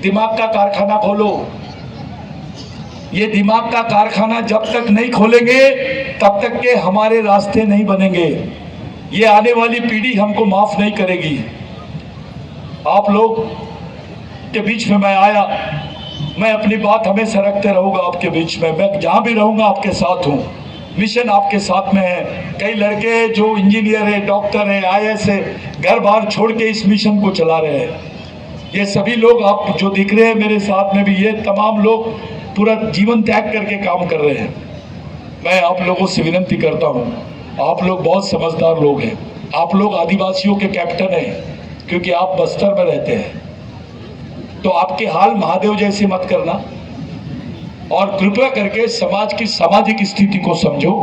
Speaker 4: दिमाग का कारखाना खोलो। ये दिमाग का कारखाना जब तक नहीं खोलेंगे तब तक के हमारे रास्ते नहीं बनेंगे। ये आने वाली पीढ़ी हमको माफ नहीं करेगी। आप लोग के बीच में मैं आया, मैं अपनी बात हमेशा रखते रहूंगा आपके बीच में। मैं जहां भी रहूंगा आपके साथ हूं। मिशन आपके साथ में है। कई लड़के जो इंजीनियर है, डॉक्टर है, IAS है, घर बार छोड़ के इस मिशन को चला रहे हैं। ये सभी लोग आप जो दिख रहे हैं मेरे साथ में भी, ये तमाम लोग पूरा जीवन त्याग करके काम कर रहे हैं। मैं आप लोगों से विनती करता हूं, आप लोग बहुत समझदार लोग हैं।
Speaker 2: आप लोग आदिवासियों के कैप्टन हैं क्योंकि आप बस्तर में रहते हैं, तो आपके हाल महादेव जैसे मत करना और कृपया करके समाज की सामाजिक स्थिति को समझो।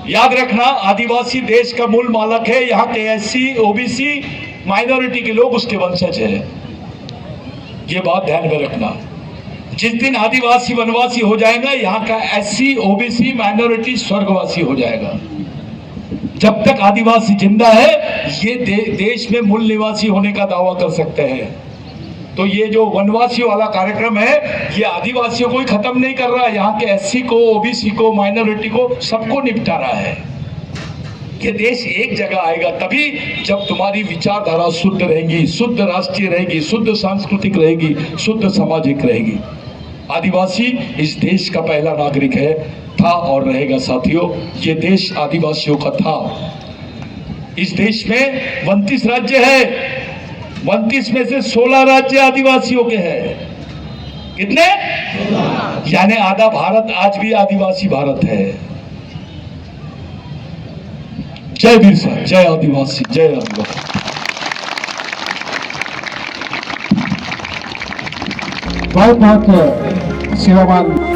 Speaker 2: याद रखना, आदिवासी देश का मूल मालक है, यहाँ के एससी ओबीसी माइनॉरिटी के लोग उसके वंशज हैं, ये बात ध्यान में रखना। जिस दिन आदिवासी वनवासी हो जाएगा, यहाँ का एससी ओबीसी माइनॉरिटी स्वर्गवासी हो जाएगा। जब तक आदिवासी जिंदा है, ये देश में मूल निवासी होने का दावा कर सकते हैं। तो ये जो वनवासी वाला कार्यक्रम है, ये आदिवासियों को ही खत्म नहीं कर रहा है, यहाँ के एससी को, ओबीसी को, माइनॉरिटी को, सबको निपटा रहा है। ये देश एक जगह आएगा तभी जब तुम्हारी विचारधारा शुद्ध रहेगी, शुद्ध राष्ट्रीय रहेगी, शुद्ध सांस्कृतिक रहेगी, शुद्ध सामाजिक रहेगी। आदिवासी इस देश का पहला नागरिक है, था और रहेगा। साथियों, ये देश आदिवासियों का था। इस देश में 29 राज्य है, 29 में से 16 राज्य आदिवासियों के हैं। कितने? यानी आधा भारत आज भी आदिवासी भारत है। जय बिरसा, जय आदिवासी, जय आदिवासी।
Speaker 5: बहुत बहुत सेवावान